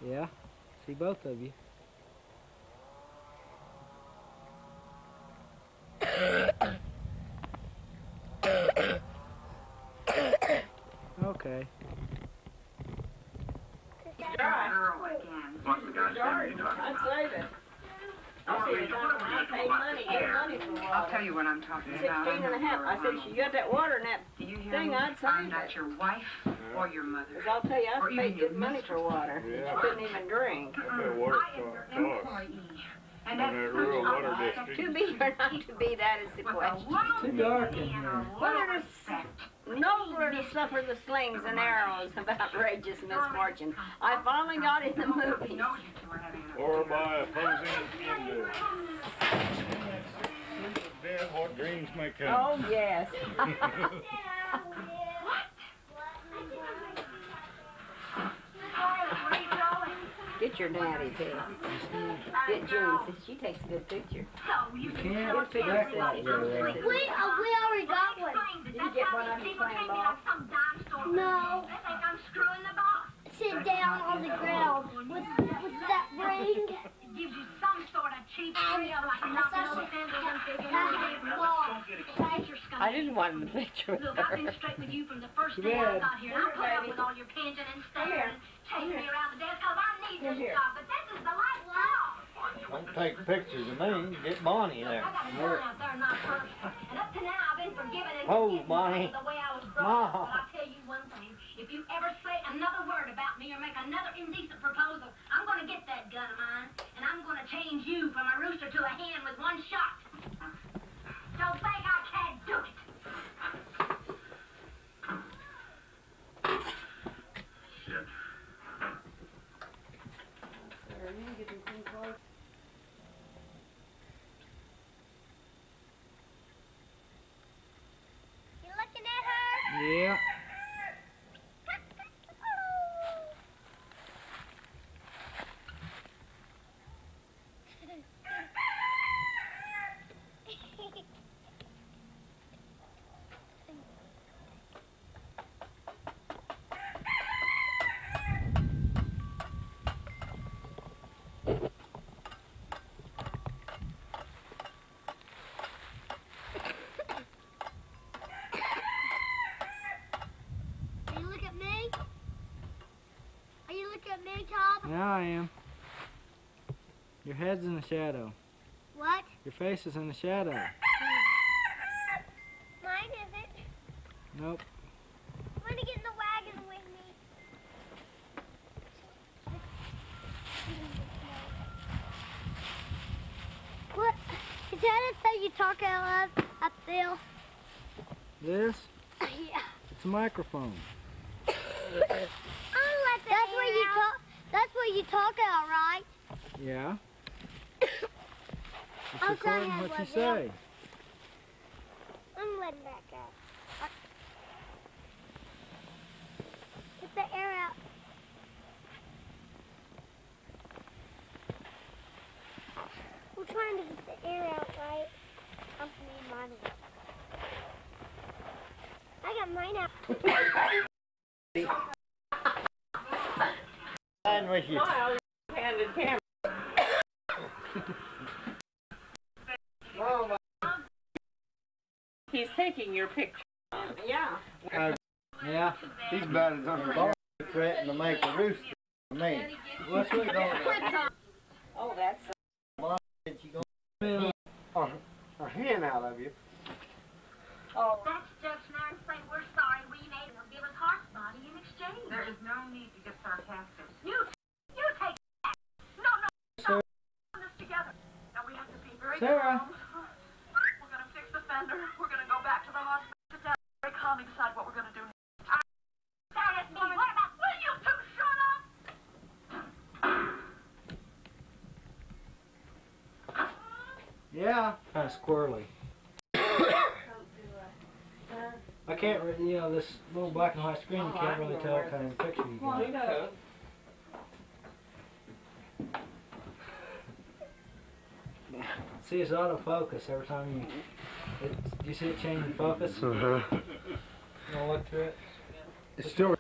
Yeah, see both of you. Okay. I'll tell you what I'm talking about. 16 and a half. I said, she got that water in that thing, I'd I'm save not it. your wife or your mother. Because I'll tell you, I paid good money for water. Yeah. She couldn't even drink. That water costs. In that rural water district. To be or not to be, that is the question. Too dark in here. Whether to nobler to suffer the slings and arrows of outrageous misfortune. I finally got in the movies. Or by opposing into dead, what dreams may come. Oh, yes. Get your daddy, too. Get June, since she takes a good picture. You can't back like that. We already got one. Did you get one of you playing ball? No. Sit down on the ground with that ring. Gives you some sort of cheap thrill, like knocking those handles and figuring I didn't want the picture with Look, her. I've been straight with you from the first day I got here. And I put up with all your pinching and staring and chasing me around the desk because I need this job. But this is the lifestyle. Don't take pictures of me. Get Bonnie there. I got a gun out there, not perfect. And up to now, I've been forgiven and Oh, forgiven Bonnie. for the way I was brought up. But I'll tell you one thing. If you ever say another word about me or make another indecent proposal, I'm going to get that gun of mine, and I'm going to change you from a rooster to a hen with one shot. Don't think I can't do it. Shit. You looking at her? Yeah. Are you looking at me? Are you looking at me, Tom? Yeah, I am. Your head's in the shadow. What? Your face is in the shadow. Mine isn't. Nope. I'm gonna get in the wagon with me. What? Is that how you talk out loud up there? This? Yeah. It's a microphone. That's where you talk. That's where you talk out, right? Yeah. It's I'll recording tell you what you what, say. I'm letting that go. Get the air out. We're trying to get the air out, right? I'm gonna need mine. I got mine out. Fine with you. Handed camera. He's taking your picture. Yeah. Yeah. He's about as unbelievable threatening to make a rooster for me. What's we going Oh, that's on? A hen out of you. Oh, that's Judge Nairn say we're sorry we made him give us Hart's body in exchange. There is no need to get sarcastic. You take that. No, Sarah. put this together. Now we have to be very Sarah. calm. We're going to fix the fender. We're going to go back to the hospital. Sit down, very calm, and decide what we're going to do. That is me. What about, will you two shut up? Yeah. Kind of squirrely. I can't, you know, this little black and white screen, you can't really tell what kind of picture you got. See, it's autofocus every time do you see it change the focus? You want to look through it? It's still.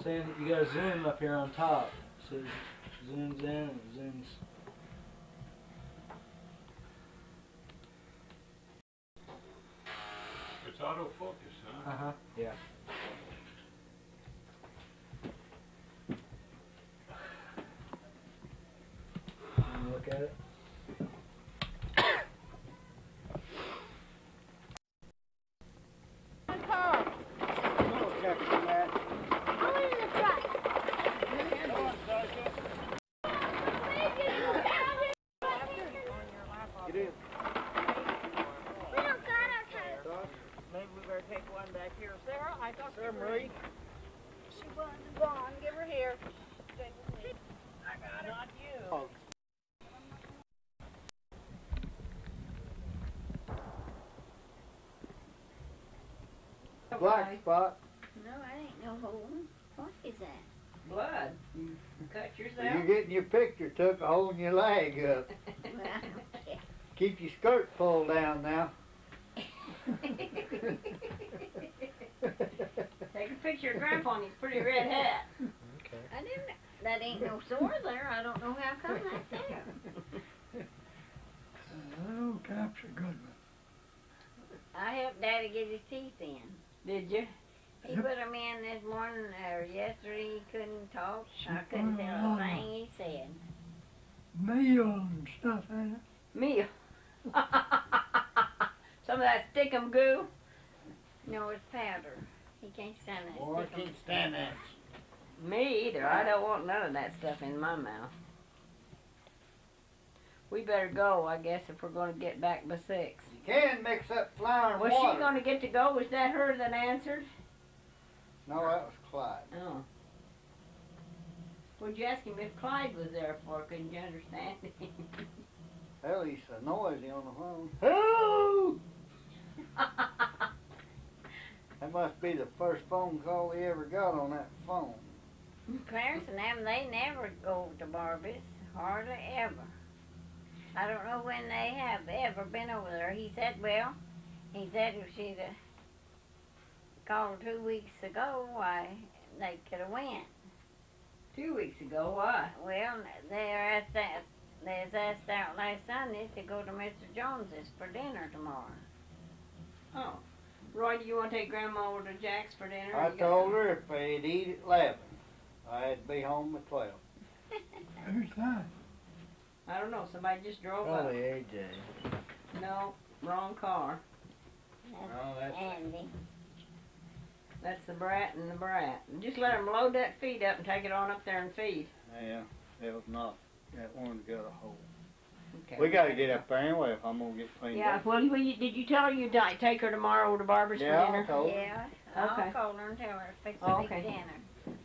See, you got a zoom up here on top. So it zooms in and it zooms. It's autofocus, huh? Uh-huh, yeah. Look at it. Maybe we better take one back here. Sarah, I thought Sarah Marie. She wasn't gone. Give her here. Stay with me. I got it. Not you. Black spot. No, I ain't no hole. What is that? Blood. You cut yourself? You're getting your picture took, holding your leg up. Keep your skirt pulled down now. Take a picture of Grandpa and his pretty red hat. Okay. I didn't. That ain't no sore there. I don't know how come that's there. Oh, capture good one. I helped Daddy get his teeth in. Did you? He put them in this morning or yesterday. He couldn't talk. I couldn't tell a thing he said. Meal and stuff in it. Meal. Some of that stickum goo. No, it's powder. He can't stand that. Boy, I Stick 'em. can't stand that. Me either. I don't want none of that stuff in my mouth. We better go, I guess, if we're going to get back by 6. You can mix up flour and Was water. she going to get to go? Was that her that answered? No, that was Clyde. Oh. Would you ask him if Clyde was there for? Couldn't you understand him? Hell, he's so noisy on the phone. Oh! That must be the first phone call he ever got on that phone. Clarence and them, they never go to Barbie's. Hardly ever. I don't know when they have ever been over there. He said, well, he said if she'd called 2 weeks ago, why, they could have went. 2 weeks ago, why? Well, they was asked out last Sunday to go to Mr. Jones's for dinner tomorrow. Oh. Roy, do you want to take Grandma over to Jack's for dinner? I told her if they'd eat at 11, I had to be home at 12. Who's that? I don't know. Somebody just drove Probably up. AJ. No, wrong car. No, that's Andy. That's the brat and the brat. Just let them load that feed up and take it on up there and feed. yeah. It was not. That one got a hole. Okay. We got to get up there anyway if I'm gonna get cleaned Yeah. up. Well, did you tell her you'd take her tomorrow to Barbara's Yeah, for I dinner? told her. Yeah, Okay. I'll call her and tell her to fix Oh, a big okay. dinner.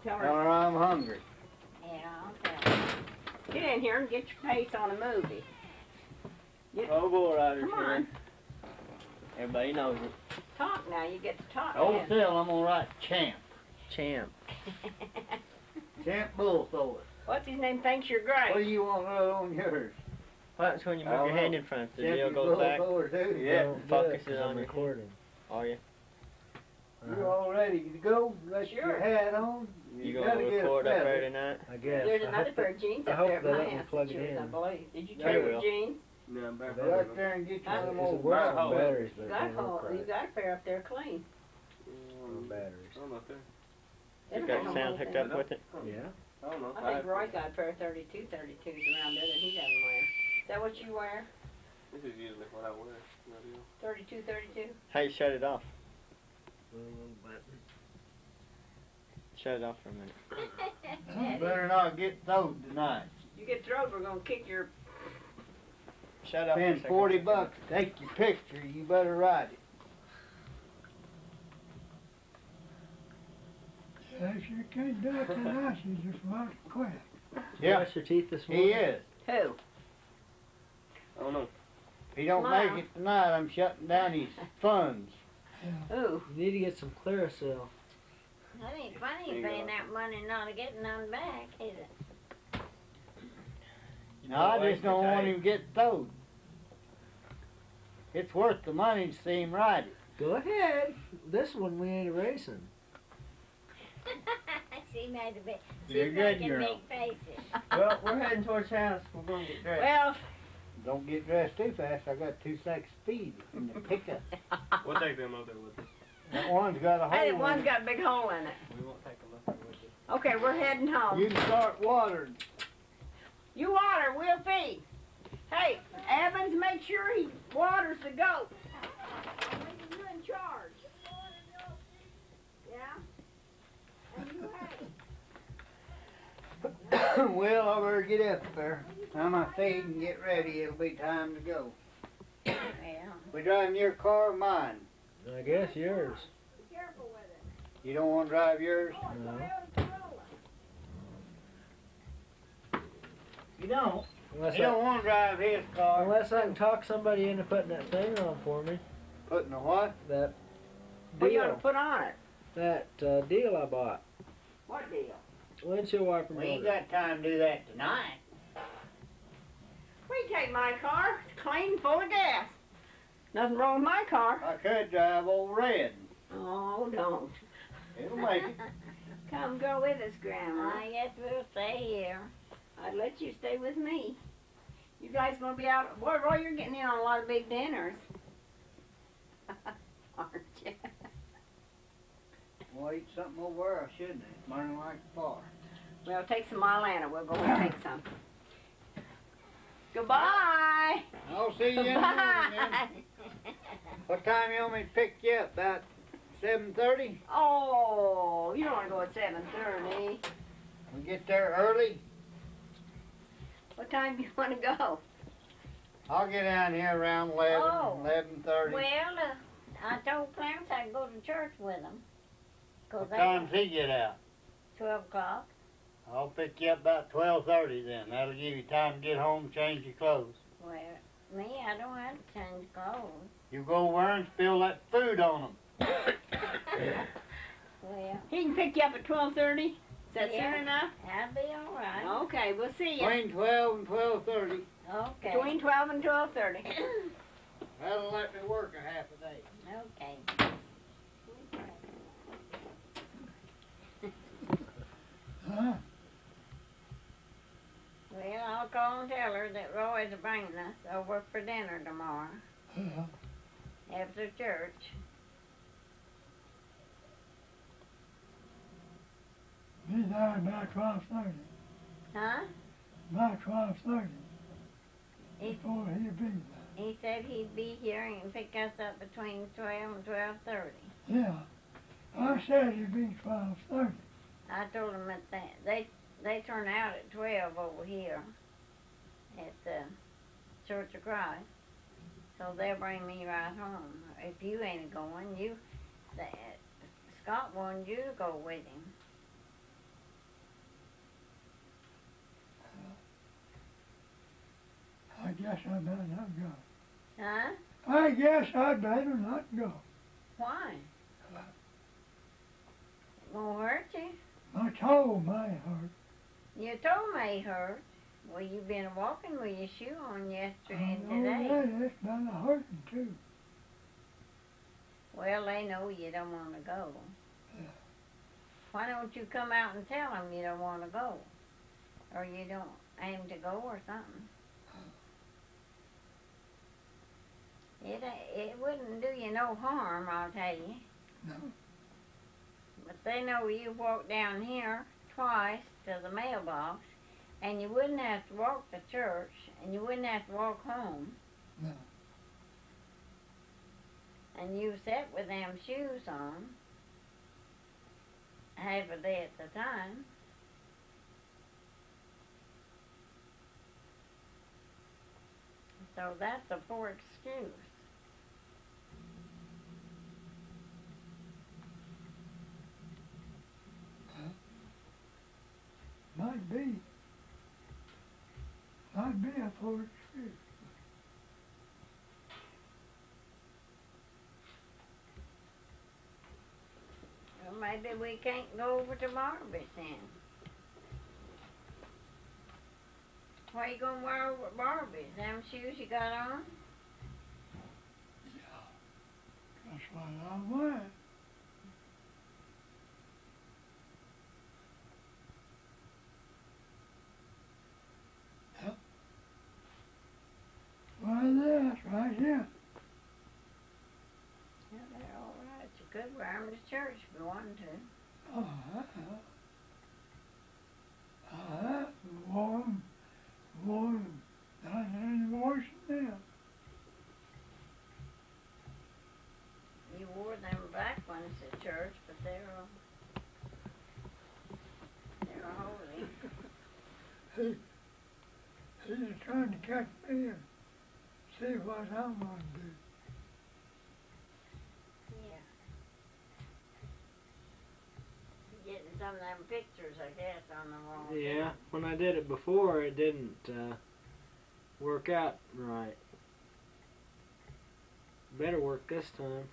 Tell Tell her. her I'm hungry. Yeah, I'll tell her. Get in here and get your face on a movie. Oh, boy, Riders Come on. here. Everybody knows it. Talk now. You get to talk. Oh, now. still, I'm gonna write Champ. Champ. Champ Bull Thrower. What's his name? Thinks you're What do great. you want to write on yours? What happens when you I move don't your know. hand in front? The Champ deal your goes Bull back? Thrower, too? Yeah, Don't do it, focuses 'cause on I'm your recording. Are you? You all ready to go? Got Sure. your hat on? You gotta gonna get a record up feather. there tonight? I guess. There's I another hope pair that- of jeans I up hope there at they my let me house. plug that it yours, I in. believe. Did you They try your will. jeans? No, I'm back. They Go up there and get you Huh? one of Because them it works old on batteries, but You it got, don't work you right got a pair up there clean. on batteries. I'm up there. They You don't got have your no sound whole hooked thing. up with it? Yeah. I don't know. I think Roy got a pair of 32s around there that he doesn't wear. Is that what you wear? This is usually what I wear. 32. How you shut it off? Little button. Shut it off for a minute. You better not get those tonight. You get throwed, we're gonna kick your. Shut it off for a Spend second. $40, take your picture, you better write it. If you can't do it tonight, you just want to quit. Yeah, Brush your teeth this morning? he is. Who? I don't know. If he don't Smile. make it tonight, I'm shutting down his funds. Who? You need to get some Clearasil. That ain't funny paying that money and not getting none back, is it? You No, know, I wait just for don't want Dave. him to get towed. It's worth the money to see him ride it. Go ahead. This one we ain't erasing. She made a big. You're She's good, making girl. big faces. Well, we're heading towards the house. We're going to get dressed. Well, Don't get dressed too fast. I got 2 sacks of feed in the pickup. We'll take them up there with us. That one's got a hole Hey, in one's it. got a big hole in it. We won't take them up there with us. Okay, we're heading home. You can start watering. You water, we'll feed. Hey, Evans, make sure he waters the goat. You're in charge. Yeah? And you hay. Well, I better get up there. Time I feed and get ready, it'll be time to go. well, We driving your car or mine? I guess yours. Be careful with it. You don't want to drive yours? No. You don't? Unless You don't I, want to drive his car. unless I can talk somebody into putting that thing on for me. Putting a what? That What you ought to deal. put on it? That deal I bought. What deal? Windshield wiper We ain't motor. got time to do that tonight. We take my car. It's clean, full of gas. Nothing wrong with my car. I could drive old Red. Oh, don't. It'll make it. Come go with us, Grandma. I guess we'll stay here. I'd let you stay with me. You guys gonna be out? Boy, Roy, you're getting in on a lot of big dinners. Aren't you? Well, eat something over there, I shouldn't. It's burning like a fire. Well, take some Mylanta. We'll go and take some. Goodbye. I'll see you in the morning then. Bye. What time you want me to pick you up? About 7:30? Oh, you don't want to go at 7:30. We get there early. What time do you want to go? I'll get down here around 11, Oh. 11:30. Well, I told Clarence I'd go to church with him. Cause What time's he get out? 12 o'clock. I'll pick you up about 12:30 then. That'll give you time to get home, change your clothes. Well, me, I don't have to change clothes. You go over there and spill that food on them. Well, He can pick you up at 12:30. Is that Yeah. soon enough? I'll be all right. Okay, we'll see you. Between 12 and 12:30. Okay. Between 12 and 12:30. That'll let me work a half a day. Okay. Huh? Well, I'll call and tell her that Roy's bringing us over for dinner tomorrow Yeah. after church. Be there by 12:30. Huh? By 12:30. He, Before he'll be there. he said he'd be here and pick us up between 12 and 12:30. Yeah. I said it'd be 12:30. I told him that they turn out at 12 over here at the Church of Christ. So they'll bring me right home. If you ain't going, Scott wanted you to go with him. I guess I better not go. Huh? I guess I'd better not go. Why? It won't hurt you. My toe may hurt. Your toe may hurt. Well, you've been walking with your shoe on yesterday and I know today. that. It's been a hurting too. Well, they know you don't want to go. Yeah. Why don't you come out and tell them you don't want to go? Or you don't aim to go or something. It wouldn't do you no harm, I'll tell you. No. But they know you walked down here twice to the mailbox, and you wouldn't have to walk to church, and you wouldn't have to walk home. No. And you sat with them shoes on half a day at the time. So that's a poor excuse. Might be. Might be a poor excuse. Well, maybe we can't go over to Barber's then. Why you gonna wear over at Barber's? Them shoes you got on? That's what I wear. wear 'em to church if you wanted to. Oh, warm, not any worse than that. You wore them black ones to church, but they're holy. He's trying to catch me and see what I'm going to do. Yeah. Getting some of them pictures, I guess, on the wall. Yeah, when I did it before, it didn't work out right. Better work this time.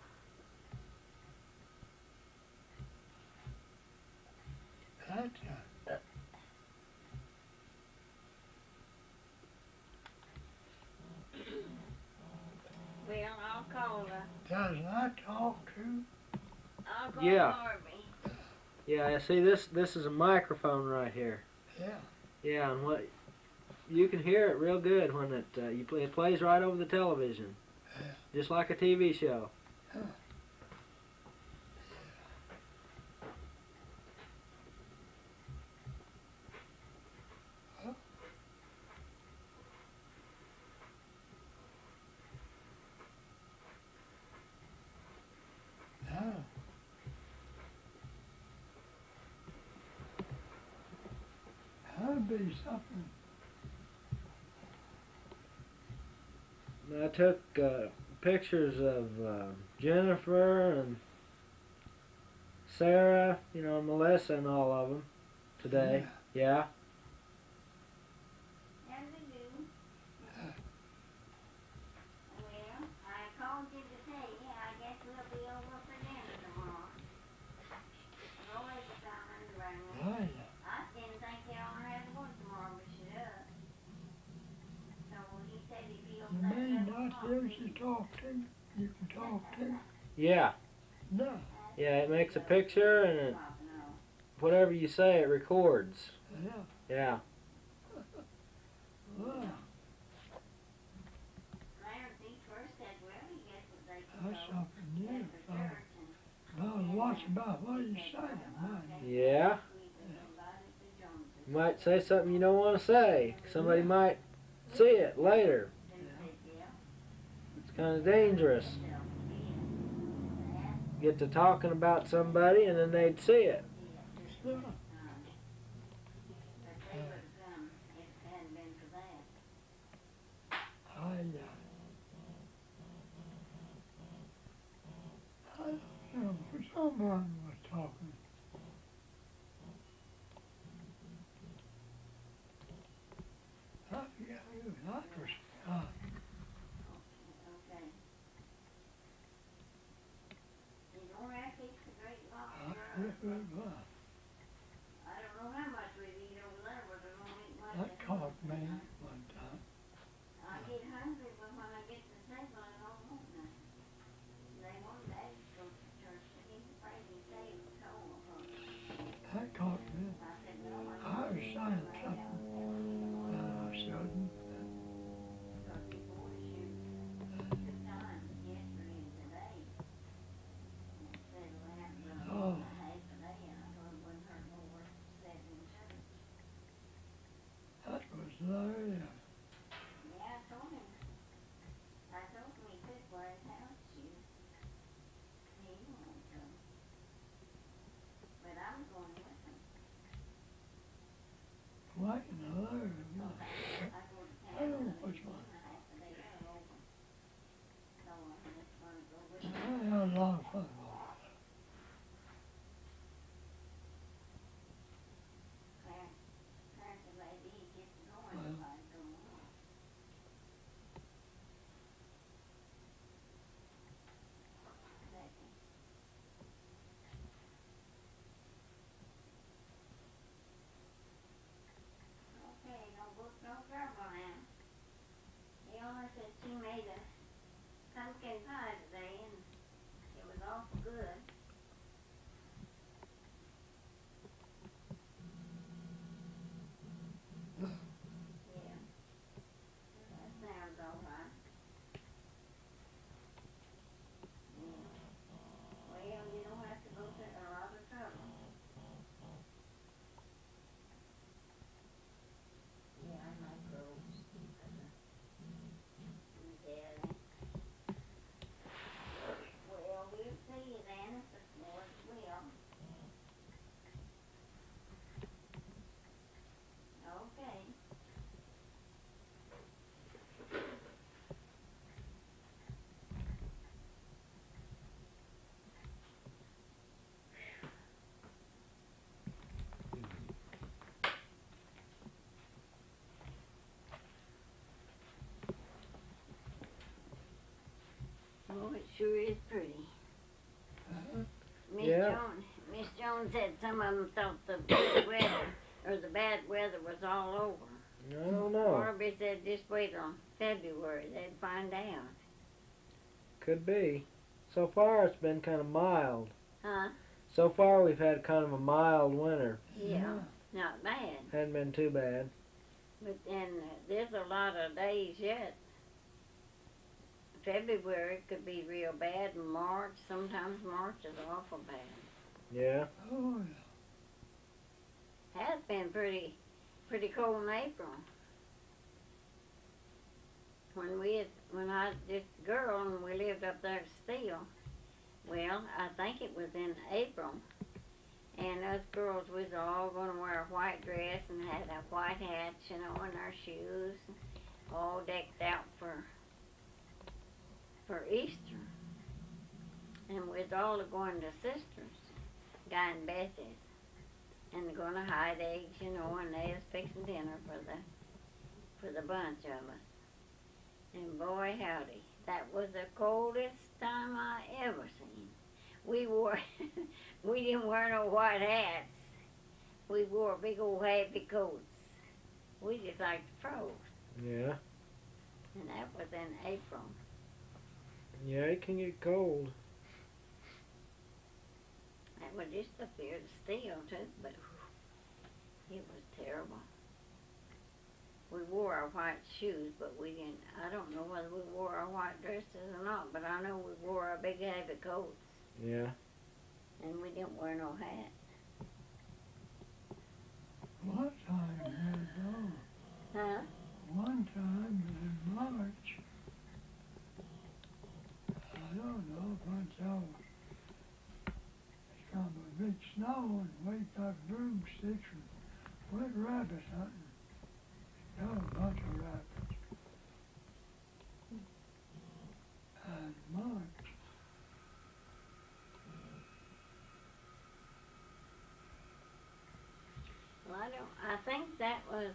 That's Well, I'll call does I talk too? I'll call Yeah. Harvey. Yeah, see this is a microphone right here. Yeah. Yeah, and what you can hear it real good when it plays right over the television, Yeah. just like a TV show. Huh. No. That'd be something. I took pictures of Jennifer and Sarah, Melissa and all of them today. Yeah. Yes, we do. Well, I called you to say, I guess we'll be over for dinner tomorrow. Roy was coming around. Oh, yeah. I didn't think y'all had to work tomorrow, but you does. So he said he'd be over You there. mean not here to talk to? You can talk to? Yeah. No. Yeah, it makes a picture and it, whatever you say, it records. Yeah. Yeah. Wow. Clarence, he first said, well, he guessed that they could That's go something new. to church and I was watching about what he's saying, man. Yeah. You might say something you don't want to say. Somebody might see it later. It's kind of dangerous. Get to talking about somebody and then they'd see it. Yeah. But they would have come if it hadn't been for that. Someone was talking. I forget who that was. Okay. You don't have to fix the great I lobster. forget who it was. I don't know how much we eat over there, but I don't eat much. That caught me one time. I get hungry, but when I get to the table, I don't want nothing. They wanted Dad to go to church, and he's afraid he stayed at home. That caught me. I said, no, I was saying something that I shouldn't. because before the shoot, 2 times, yesterday and today. And said, well, I have to Oh. half a day, and I told him it wouldn't hurt more sitting in church. That was hilarious. Yeah, I told him he could wear his house shoes. He wanted to. But I was going with him. Quite hilarious. I go to I don't know which one. half a day over. So I'm just gonna go with him. I had a lot of fun. Clarence said, maybe he gets going if I go on. Second. Okay, no book, no trouble now. Leona said she made a pumpkin pie today and it was awful good. Yeah. That sounds all right. Yeah. Well, you don't some of them thought the good weather or the bad weather was all over. I don't know. Barbie said just wait till February, they'd find out. Could be. So far it's been kind of mild. Huh? So far we've had kind of a mild winter. Yeah, not bad. Hadn't been too bad. But then there's a lot of days yet. February could be real bad, and March, sometimes March is awful bad. Yeah. Oh, Has been pretty cold in April. When I was just a girl and we lived up there still, well, I think it was in April, and us girls was all going to wear a white dress and had a white hat, you know, and our shoes, all decked out for Easter. And we was all going to sisters, Guy and Bessie's, and going to hide eggs, you know, and they was fixing dinner for the bunch of us. And boy howdy, that was the coldest time I ever seen. We didn't wear no white hats. We wore big old heavy coats. We just like the froze. Yeah. And that was in April. Yeah, it can get cold. That was just up here to steel too, but it was terrible. We wore our white shoes, but we didn't. I don't know whether we wore our white dresses or not, but I know we wore our big heavy coats. Yeah. And we didn't wear no hat. one time had Huh? one time in March. I don't know, once I was come a big snow and we got broomsticks and went rabbit hunting. Got a bunch of rabbits. And March. Well, I think that was,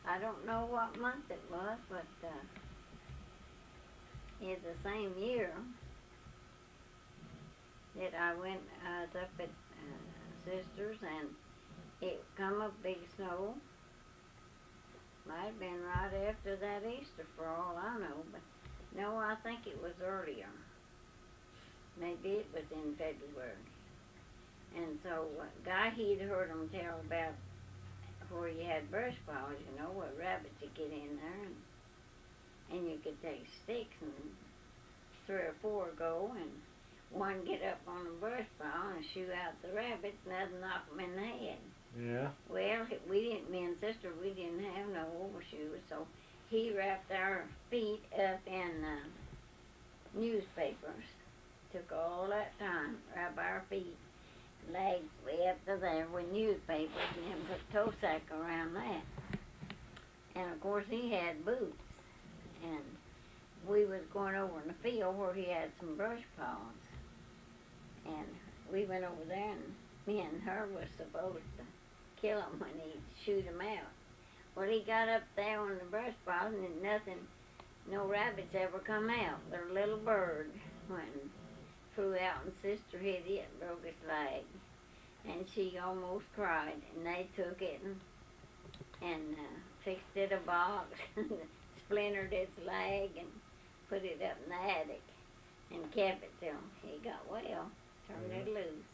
I don't know what month it was, but it's the same year that I was up at Sisters, and it come up big snow. Might have been right after that Easter for all I know, but no, I think it was earlier. Maybe it was in February. And so Guy, he'd heard them tell about where you had brush piles, you know, where rabbits would get in there, and you could take sticks and 3 or 4 go, and one get up on the brush pile and shoot out the rabbits, and that'd knock them in the head. Yeah. Well, we didn't, me and sister, we didn't have no overshoes, so he wrapped our feet up in newspapers. Took all that time, wrap our feet, legs way up to there with newspapers, and then put a toe sack around that. And of course he had boots, and we was going over in the field where he had some brush piles. And we went over there, and me and her was supposed to kill him when he'd shoot him out. Well, he got up there on the brush pile, and nothing, no rabbits ever come out. Their little bird went and flew out, and sister hit it and broke his leg. And she almost cried, and they took it and fixed it a box, splintered its leg, and put it up in the attic, and kept it till he got well, turned it loose.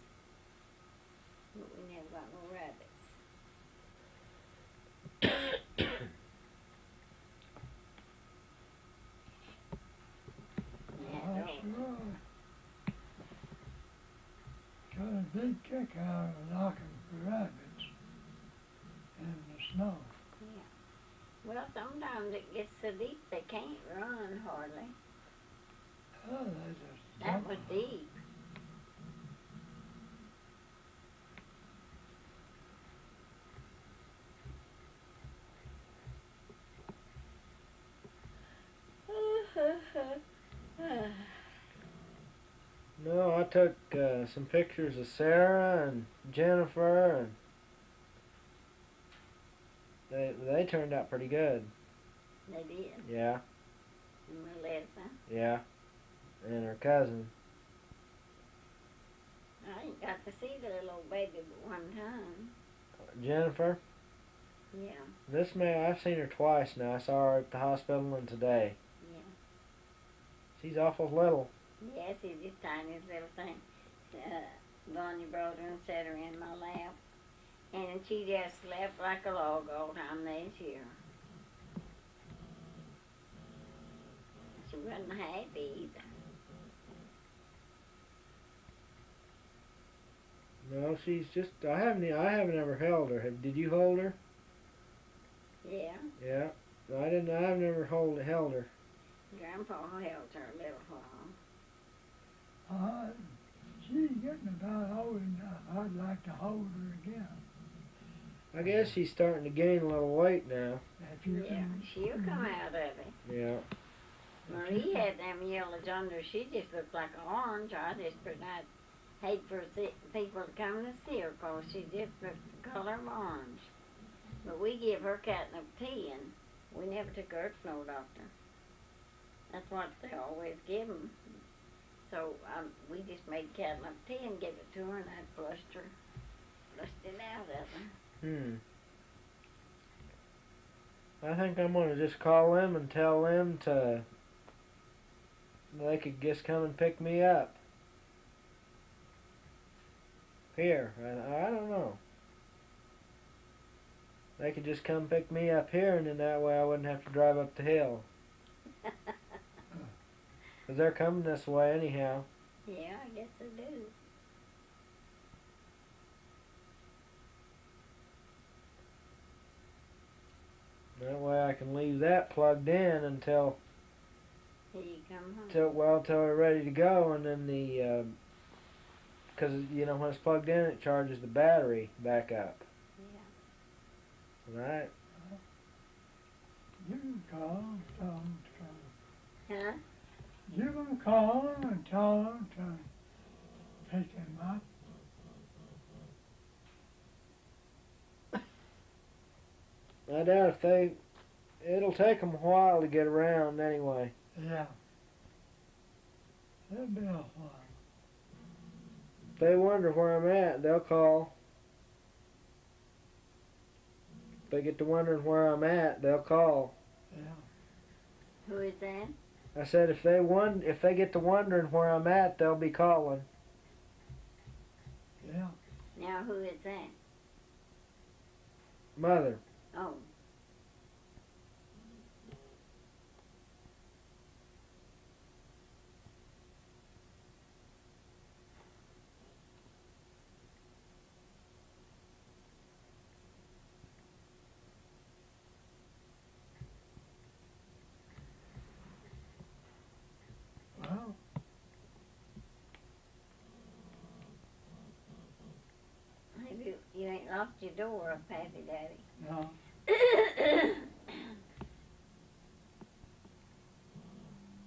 But we never got no rabbits. That's right. Got a big kick out of knocking for rabbits in the snow. Yeah. Well, sometimes it gets so deep they can't run hardly. Oh, they just That jump. was deep. No, I took some pictures of Sarah and Jennifer, and they turned out pretty good. They did. Yeah, And Melissa. yeah, and her cousin. I ain't got to see the little old baby but one time. Jennifer? Yeah, This man, I've seen her twice now. I saw her at the hospital and today. yeah. She's awful little. Yes, he's this tiniest little thing. Bonnie brought her and set her in my lap. And she just slept like a log all the time they was here. She wasn't happy either. No, she's just. I haven't ever held her. Did you hold her? Yeah, Yeah. No, I didn't. I've never held her. Grandpa held her a little while. She's getting about old enough. I'd like to hold her again. I guess she's starting to gain a little weight now. If you Yeah, can, she'll come out of it. Yeah. Marie had them yellows under. She just looked like an orange. I just I'd hate for people to come to see her because she just looked the color of orange. But we give her catnip tea, and we never took her to no doctor. That's what they always give them. So we just made catnip tea and gave it to her, and I flushed it out of her. I think I'm gonna just call them and tell them they could just come and pick me up. Here, I don't know. They could just come pick me up here, and then that way I wouldn't have to drive up the hill. 'Cause they're coming this way anyhow. Yeah, I guess they do. That way I can leave that plugged in until Here you come home. till we're ready to go, and then because you know when it's plugged in, it charges the battery back up. Yeah. Right? you can call and tell them to come. Huh? You can call them and tell them to pick him up. I doubt if it'll take them a while to get around anyway. Yeah. It'll be a while. If they wonder where I'm at, they'll call. If they get to wondering where I'm at, they'll call. Yeah. Who is that? I said if they get to wondering where I'm at, they'll be calling. Yeah. Now, who is that? Mother. Oh. Well, Maybe you ain't locked your door up, have you, Daddy? no.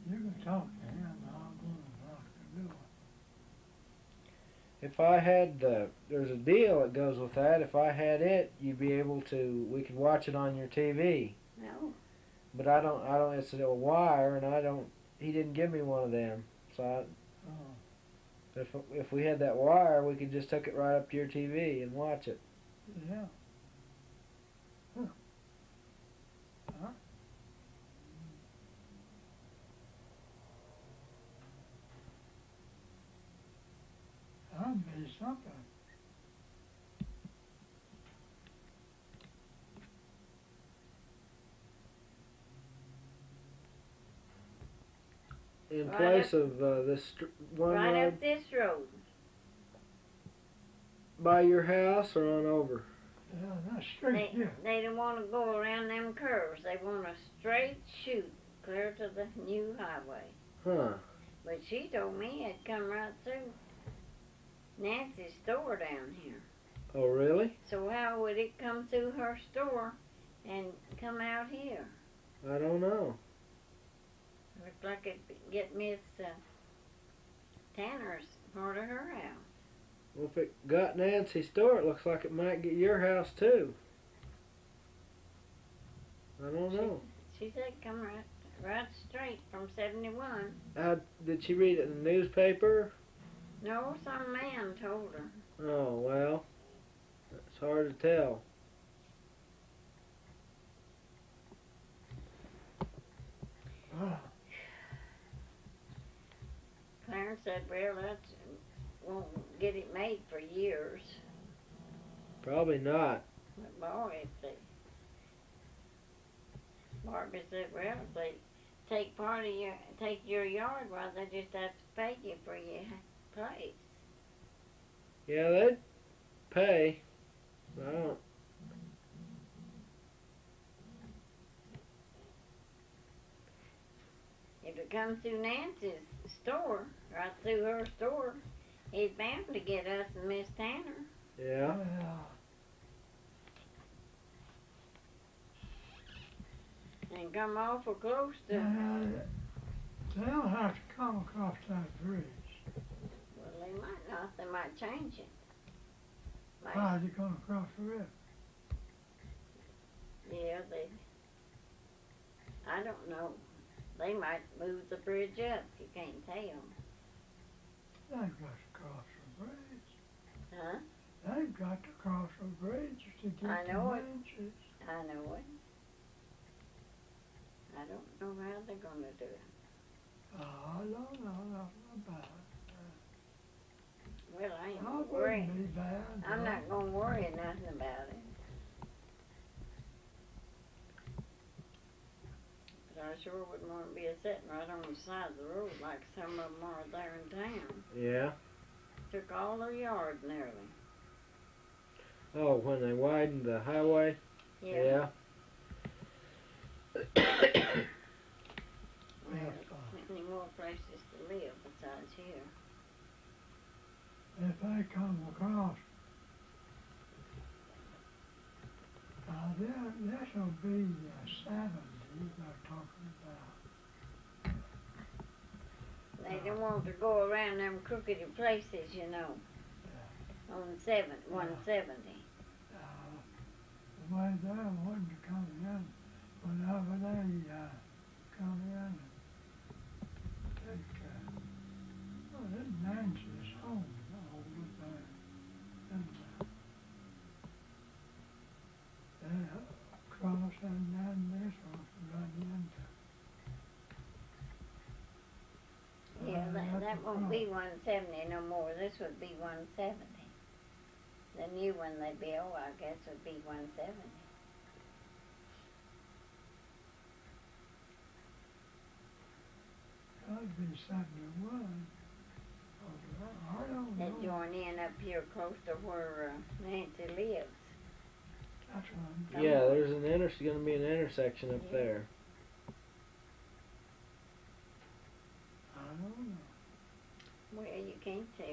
You can talk to him. I'm going to lock the door. If I had there's a deal that goes with that. If I had it, you'd be able to. We could watch it on your TV. No. But I don't. It's a wire, and I don't. He didn't give me one of them. So Oh, if we had that wire, we could just hook it right up to your TV and watch it. yeah. Huh. Huh? That'd be something. In Right place up- of this one Right road up this road. by your house or on over. Yeah, that's straight here. They don't want to go around them curves. They want a straight shoot clear to the new highway. Huh. But she told me it'd come right through Nancy's store down here. Oh, really? So how would it come through her store and come out here? I don't know. Looks like it'd get Miss Tanner's part of her house. Well, if it got Nancy's store, it looks like it might get your house too. I don't know. She said come right straight from 71. Did she read it in the newspaper? No, some man told her. Oh, well. It's hard to tell. Ah, Clarence said, well, that won't get it made for years. Probably not. But boy, if they... Barbie said, well, if they take your yard, well, they just have to pay you for your place. Yeah, they'd pay. I don't. If it comes through Nancy's store, right through her store, he's bound to get us and Miss Tanner. Yeah. yeah. And come awful close to... They'll have to come across that bridge. Well, they might not. They might change it. Like, Why are they going across the river? yeah, they... I don't know. They might move the bridge up. You can't tell. They've got to cross the bridge. Huh? They've got to cross the bridge to get I to know it. Manchester. I know it. I don't know how they're gonna do it. I don't know nothing about it. Well, I ain't I gonna worry. wouldn't be bad. I'm not gonna worry nothing about it. But I sure wouldn't want to be a sitting right on the side of the road like some of them are there in town. Yeah. Took all their yard nearly. Oh, when they widened the highway? Yeah. Well, plenty more places to live besides here. If they come across, this'll be 70 they're talking about. They don't want to go around them crooked places, you know. On 170. The way they wanted to come in, whenever they come in and take, well, this Nancy's home all the time. And they cross and then this one run into. Yeah, that won't be 170 no more. This would be 170. The new one they built, I guess, would be 170. That'd be 71. I don't know. They join in up here close to where Nancy lives. That's what I'm Yeah, there's going to be an intersection up there. I don't know. Well, you can't tell.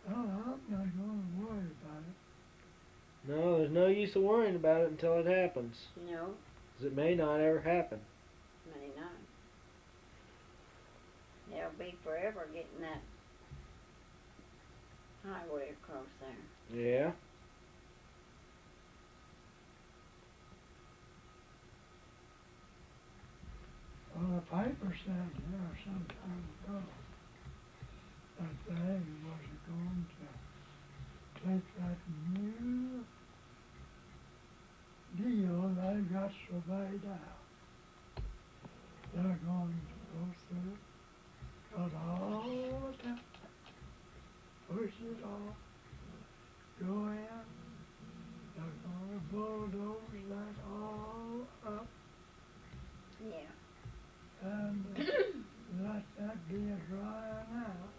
Well, I'm not going to worry about it. No, there's no use of worrying about it until it happens. No, 'Cause it may not ever happen. may not. They'll be forever getting that highway across there. Yeah. Well, the paper said here some time ago that they was going to take that new deal they got surveyed out. They're going to go through, cut all the time, push it off, go in, they're going to bulldoze that all up. Yeah. And let that be a drying out.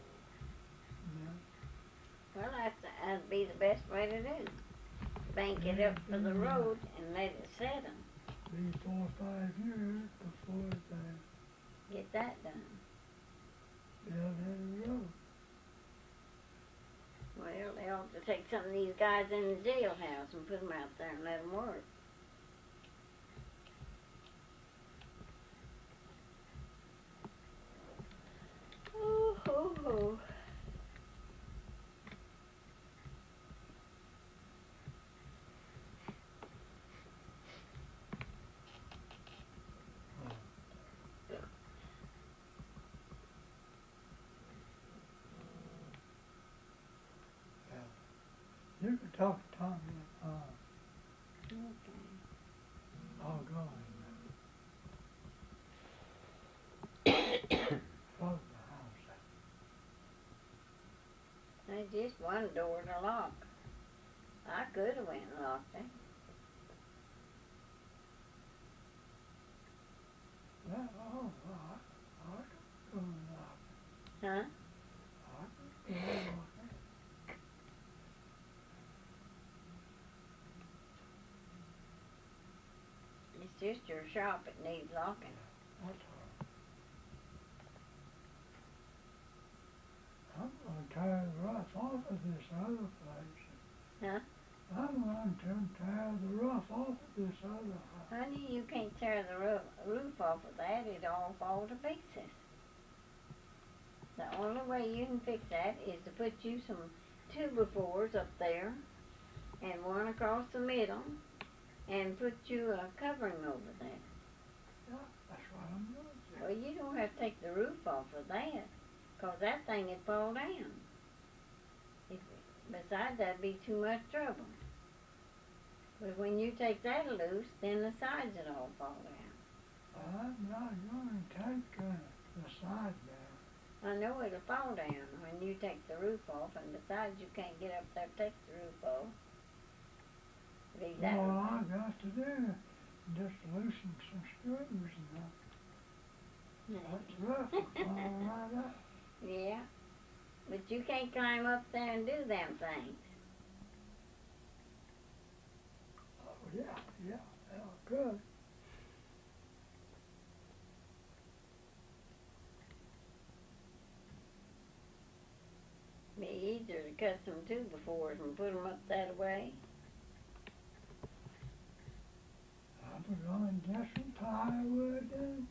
Yeah. Well, that'd be the best way to do it. Bank it up for the road and let it set 'em. Be 4 or 5 years before they Get that done. build any road. Well, they ought to take some of these guys in the jailhouse and put them out there and let them work. Oh, ho, ho. You can talk to Tommy on the phone. Okay. I'll go in. Close the house. There's just one door to lock. I could have went and locked it. Yeah, oh, I can go and lock it. Huh? I can go and lock it. It's just your shop that needs locking. That's all. I'm gonna tear the roof off of this other place. Huh? I'm going to tear the roof off of this other house. Honey, you can't tear the roof off of that. It'd all fall to pieces. The only way you can fix that is to put you some 2x4s up there and one across the middle and put you a covering over that. Yeah, that's what I'm going to do. Well, you don't have to take the roof off of that, 'cause that thing would fall down. Besides, that'd be too much trouble. But when you take that loose, then the sides would all fall down. I'm not going to take the side down. I know it'll fall down when you take the roof off, and besides, you can't get up there to take the roof off. Leave that. All I got to do is just loosen some screws and that's rough. It'll fall right up. Yeah, but you can't climb up there and do them things. Oh, yeah, good. Be easier to cut some 2x4s and put them up that way. I'm going to get some plywood and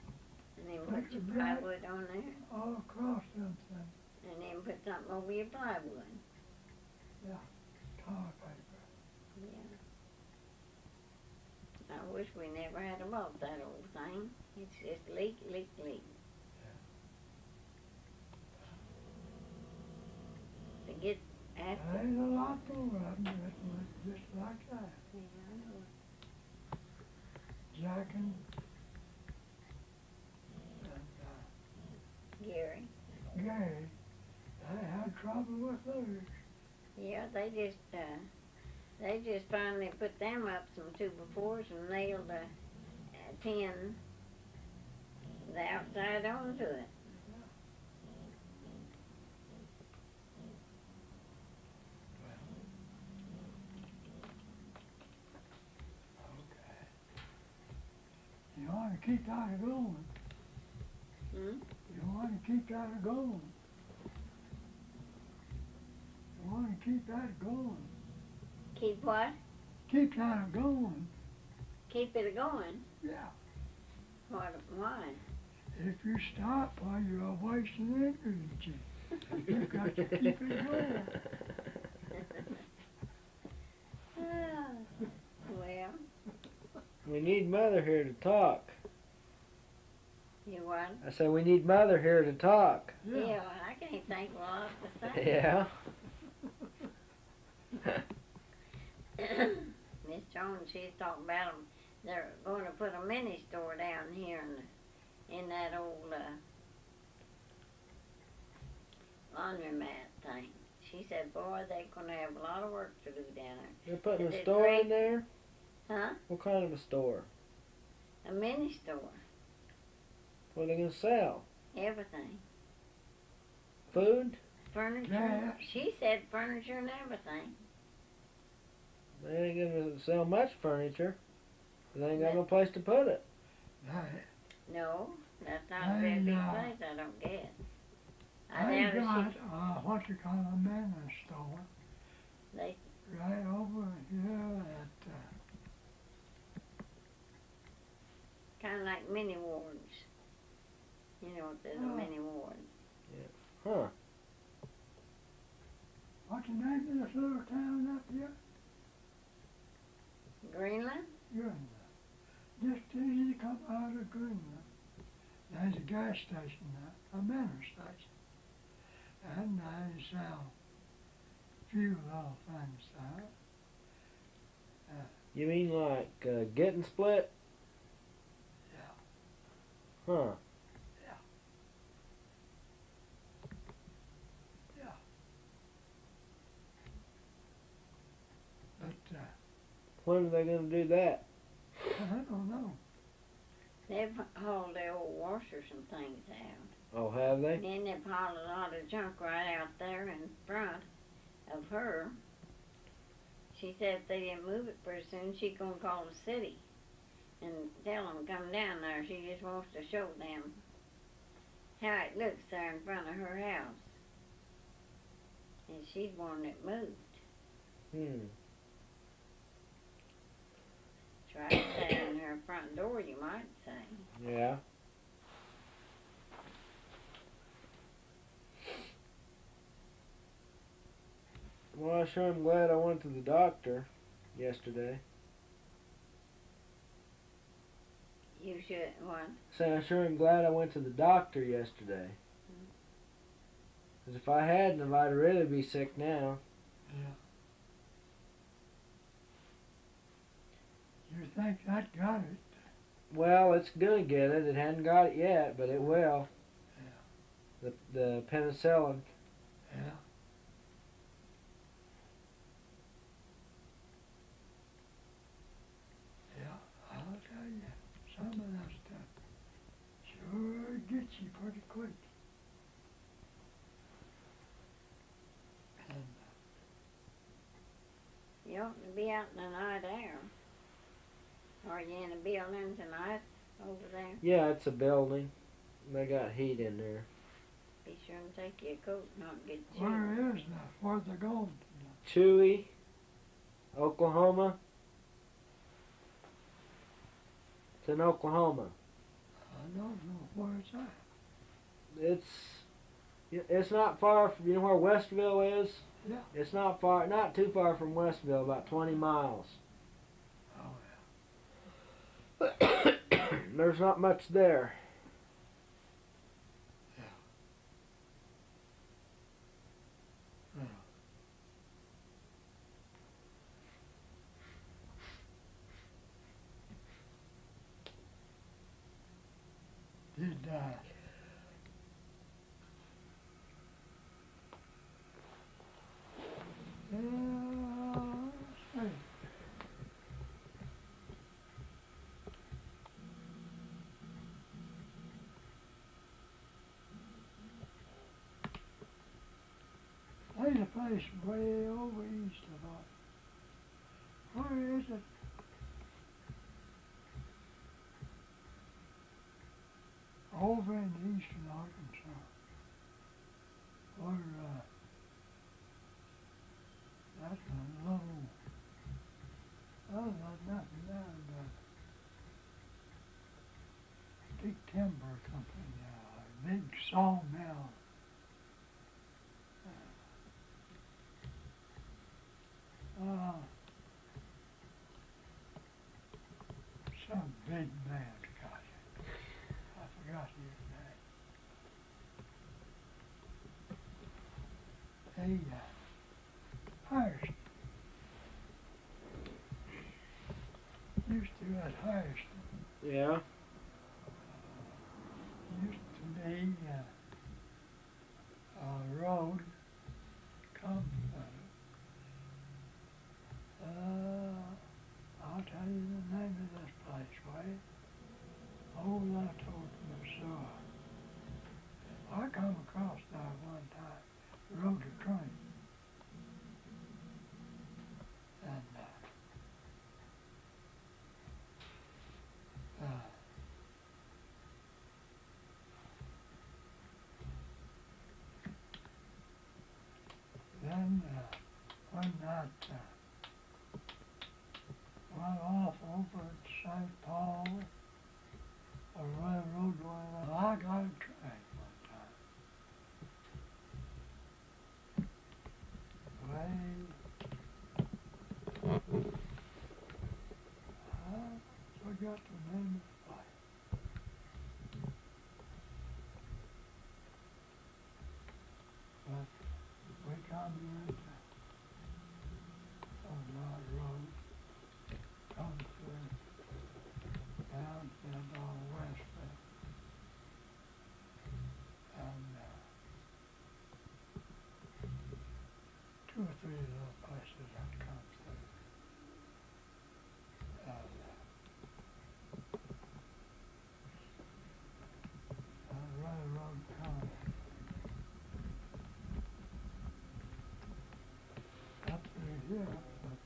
And then put your plywood on there. all across them things. And then put something over your plywood. Tar paper. Yeah. I wish we never had bought that old thing. It's just leak. To get after. There ain't a lot more of them that look just like that. Yeah, I know. Jack and Gary. Gary, they had trouble with theirs. Yeah, they just finally put them up some 2x4s and nailed a tin, the outside onto it. You want to keep that going. Hmm? You want to keep that going. You want to keep that going. Keep what? Keep that going. Keep it going? Yeah. What? Why? If you stop while you're wasting energy, you've got to keep it going. Well, We need Mother here to talk. you what? I said we need Mother here to talk. Yeah, I can't think what else to say. Yeah. Miss Jones, she's talking about them. They're going to put a mini store down here in that old laundromat thing. She said, boy, they're going to have a lot of work to do down there. They're putting Is a it store great? in there? Huh? What kind of a store? A mini store. What are they going to sell? Everything. Food? Furniture. Yes. She said furniture and everything. They ain't going to sell much furniture. They ain't got no place to put it. No, that's not a very big place, I don't guess. I They doubt got if what you call a mini store they right over here at kind of like mini wards. You know, there's a mini ward. Huh. what's the name of this little town up here? Greenland? Greenland. Just as you come out of Greenland, there's a gas station there, a mini station. And they sell few little things there. You mean like getting split? Yeah. Huh. Yeah. But When are they going to do that? I don't know. They've hauled their old washers and things out. Oh, have they? And then they've hauled a lot of junk right out there in front of her. She said if they didn't move it pretty soon, she's going to call the city and tell them to come down there. She just wants to show them how it looks there in front of her house. And she's wanting it moved. It's right there in her front door, you might say. Yeah. Well, I sure am glad I went to the doctor yesterday. You should, what? Say, I sure am glad I went to the doctor yesterday. Because if I hadn't, I'd really be sick now. Yeah. You think that got it? Well, it's gonna get it. It hadn't got it yet, but it will. Yeah. The penicillin. Yeah. Yeah, I'll tell you, some of that stuff sure gets you pretty quick. And You ought to be out in the night air. Are you in a building tonight over there? Yeah, it's a building. They got heat in there. Be sure and take your coat and not get chilly. where is that? Where's it going? Chewy, Oklahoma. It's in Oklahoma. I don't know where it's at. It's not far from, you know where Westville is? Yeah. It's not too far from Westville, about 20 miles. Oh, yeah. There's not much there. Did say, there's a place way over east of us. Where is it? Over in eastern Arkansas, where that's a little, nothing down big timber company, big sawmill. Some big man got it. I forgot his name. They Hairston. Used to at Hairston. Yeah. Used to be a road come I'll tell you the name of this place, right? Old Latour, Missouri. I come across there one time, rode a train. And then when that went off over at St. Paul, a railroad went off. I got a train one time. I forgot the name of the place. But we come into down and on the west bank. And 2 or 3 little places I'd come through. And railroad coming up through here, but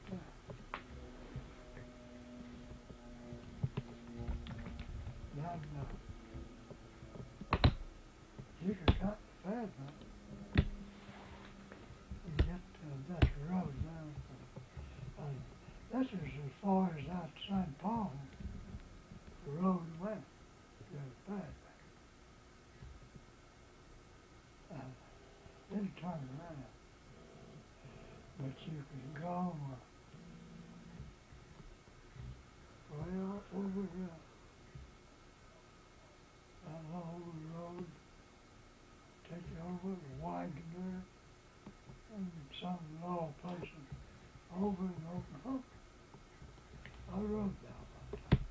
now, you can cut the Fairmont. You get this road down. This is as far as out St. Paul. The road went to the Fairmont. Then turn around. But you can go way over here. That whole road, take you over to Wagner, and some low places, over and over and over. I rode down one time.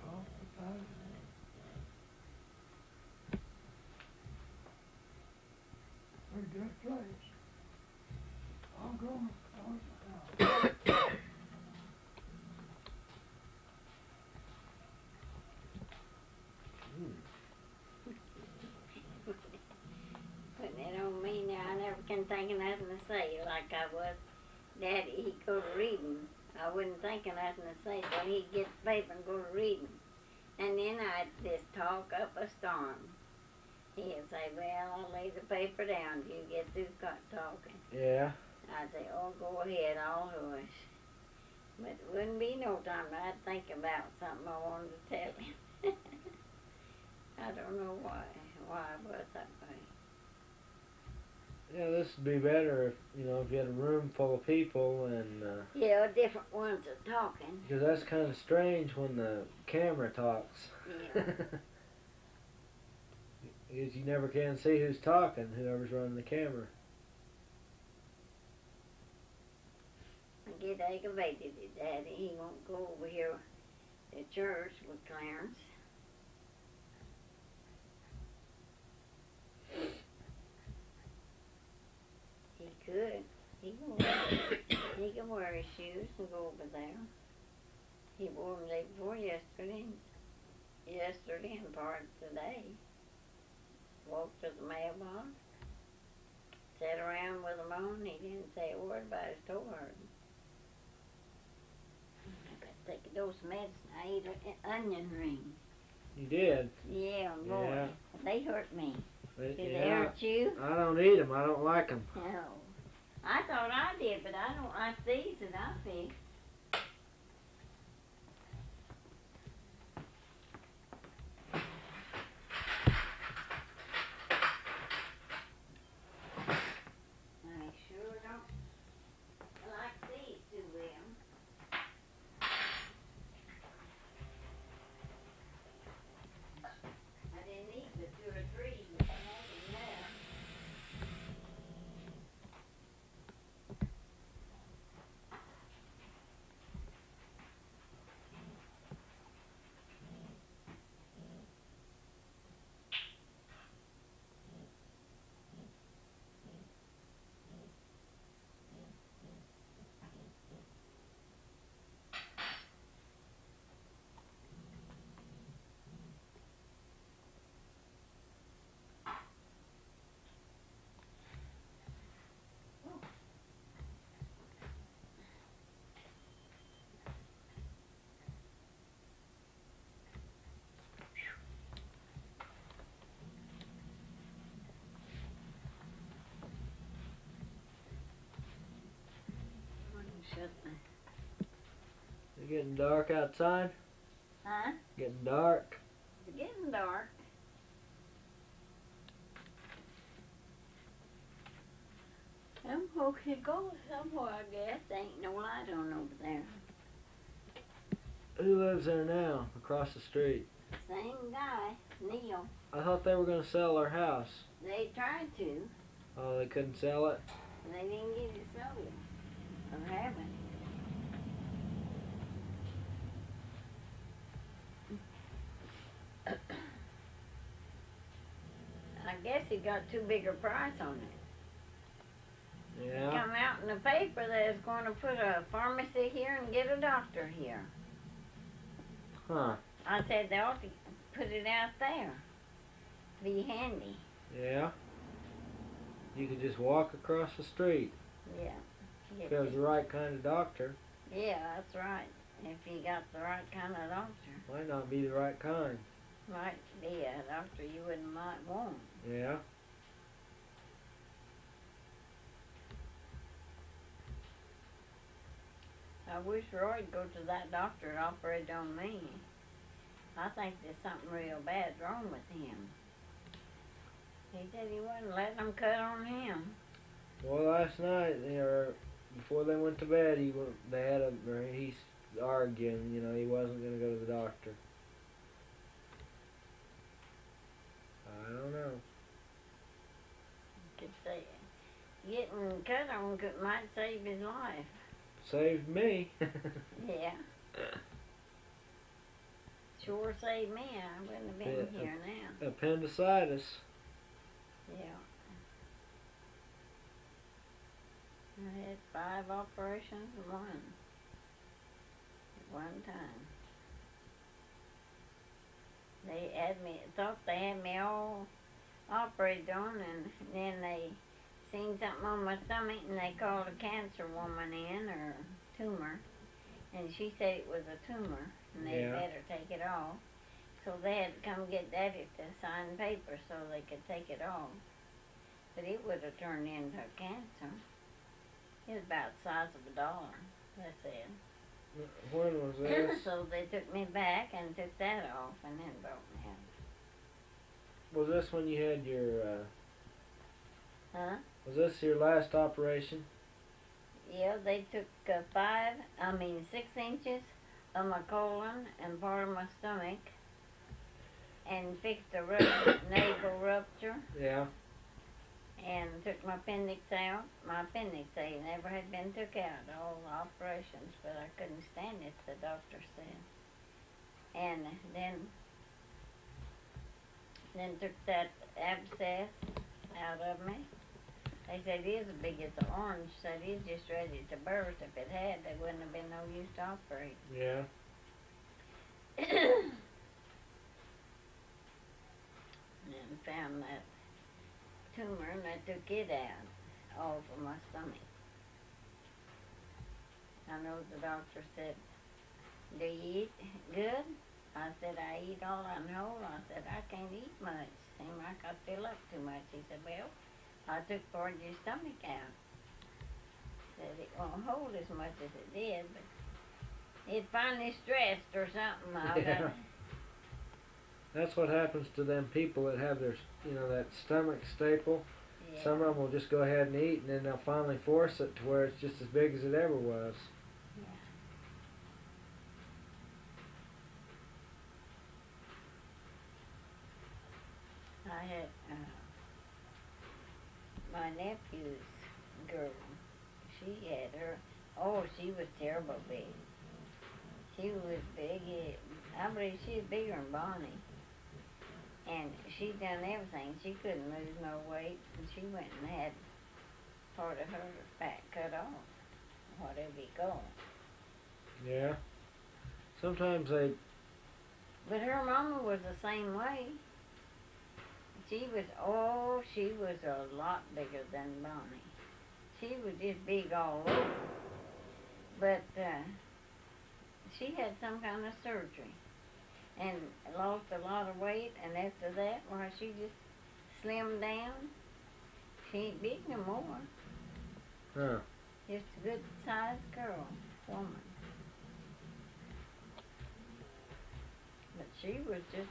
Talk about it. Pretty good place. I'm going to Putting it on me now, I never can think of nothing to say like I was. Daddy, he'd go to reading. I wouldn't think of nothing to say, so he'd get the paper and go to reading. And then I'd just talk up a storm. He'd say, well, I'll lay the paper down till you get through talking. Yeah. I'd say, oh, go ahead, I'll hush. But it wouldn't be no time I'd think about something I wanted to tell him. I don't know why I was that way. Yeah, this would be better if, you know, if you had a room full of people and... yeah, different ones are talking. Because that's kind of strange when the camera talks. Yeah. Because you never can see who's talking, whoever's running the camera. I get aggravated at Daddy. He won't go over here to church with Clarence. He could. He can wear his shoes and go over there. He wore them day before yesterday and part of today. Walked to the mailbox, sat around with him on. He didn't say a word about his toe hurting. I better take a dose of medicine. I ate an onion ring. You did? Yeah, boy. Yeah. They hurt me. Did they Yeah, hurt you? I don't eat them. I don't like them. No. I thought I did, but I don't like these that I picked. It's getting dark outside? Huh? Getting dark? It's getting dark. Some folks should go somewhere, I guess. There ain't no light on over there. Who lives there now, across the street? Same guy, Neil. I thought they were going to sell their house. They tried to. Oh, they couldn't sell it? They didn't get it sold. I guess he got too big a price on it. Yeah. Come out in the paper that it's going to put a pharmacy here and get a doctor here. Huh. I said they ought to put it out there. Be handy. Yeah. You could just walk across the street. Yeah. If it was the right kind of doctor. Yeah, that's right. If you got the right kind of doctor. Might not be the right kind. Might be a doctor you wouldn't might want. Yeah. I wish Roy'd go to that doctor and operate on me. I think there's something real bad wrong with him. He said he wasn't letting them cut on him. Well, last night, before they went to bed, he's arguing, he wasn't going to go to the doctor. I don't know. Could say getting cut on might save his life. Saved me. Yeah. Sure saved me. I wouldn't have been here now. Appendicitis. Yeah. I had 5 operations at one time. They thought they had me all operated on, and then they seen something on my stomach, and they called a cancer woman in, or tumor, and she said it was a tumor, and they better take it off. So they had to come get Daddy to sign papers so they could take it off. But it would have turned into cancer. It was about the size of $1, they said. When was this? So they took me back and took that off and then brought me out. Was this when you had your, Huh? was this your last operation? Yeah, they took 6 inches of my colon and part of my stomach and fixed a navel rupture. Yeah. And took my appendix out. My appendix never had been took out, all the operations, but I couldn't stand it, the doctor said. And then took that abscess out of me. They said it is as big as an orange, said it's just ready to burst. If it had, there wouldn't have been no use to operate. Yeah. And found that tumor, and I took it out, all from my stomach. I know the doctor said, do you eat good? I said, I eat all I know. I said, I can't eat much. Seemed like I fill up too much. He said, well, I took part of your stomach out. Said it won't hold as much as it did, but it finally stressed or something. Yeah. That's what happens to them people that have their, that stomach staple. Yeah. Some of them will just go ahead and eat, and then they'll finally force it to where it's just as big as it ever was. I had my nephew's girl. She had her. Oh, she was terrible big. She was big. I believe she was bigger than Bonnie. And she done everything. She couldn't lose no weight, and she went and had part of her back cut off. Whatever you call it. Yeah. Sometimes they. But her mama was the same way. She was a lot bigger than Bonnie. She was just big all over. But she had some kind of surgery and lost a lot of weight, and after that, she just slimmed down. She ain't big no more. Huh. Just a good sized girl, woman. But she was just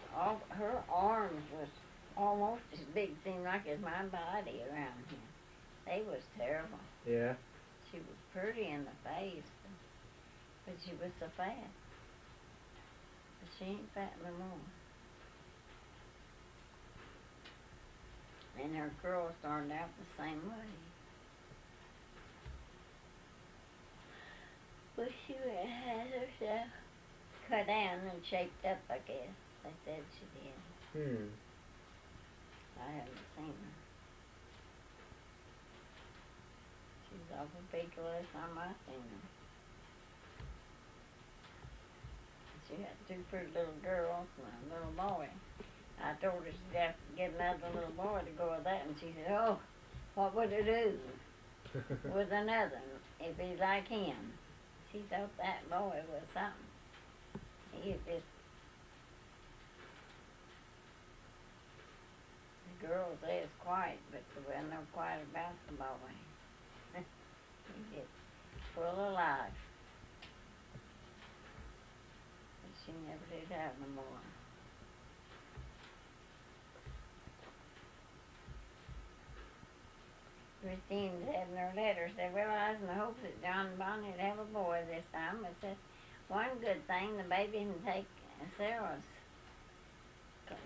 her arms was almost as big, seemed like as my body around here. They was terrible. Yeah. She was pretty in the face, but she was so fat. But she ain't fat no more. And her curls started out the same way. But she had herself cut down and shaped up, I guess. They said she did. I haven't seen her. She's awful big the last time I seen her. She had two pretty little girls and a little boy. I told her she'd have to get another little boy to go with that, and she said, oh, what would it do with another if he's like him? She thought that boy was something. He is just... The girls say it's quiet, but there wasn't no quiet about the boy. He's just full of life. But she never did have no more. Christine said in her letter, said, well, I was in the hopes that John and Bonnie would have a boy this time, but said, one good thing, the baby didn't take Sarah's.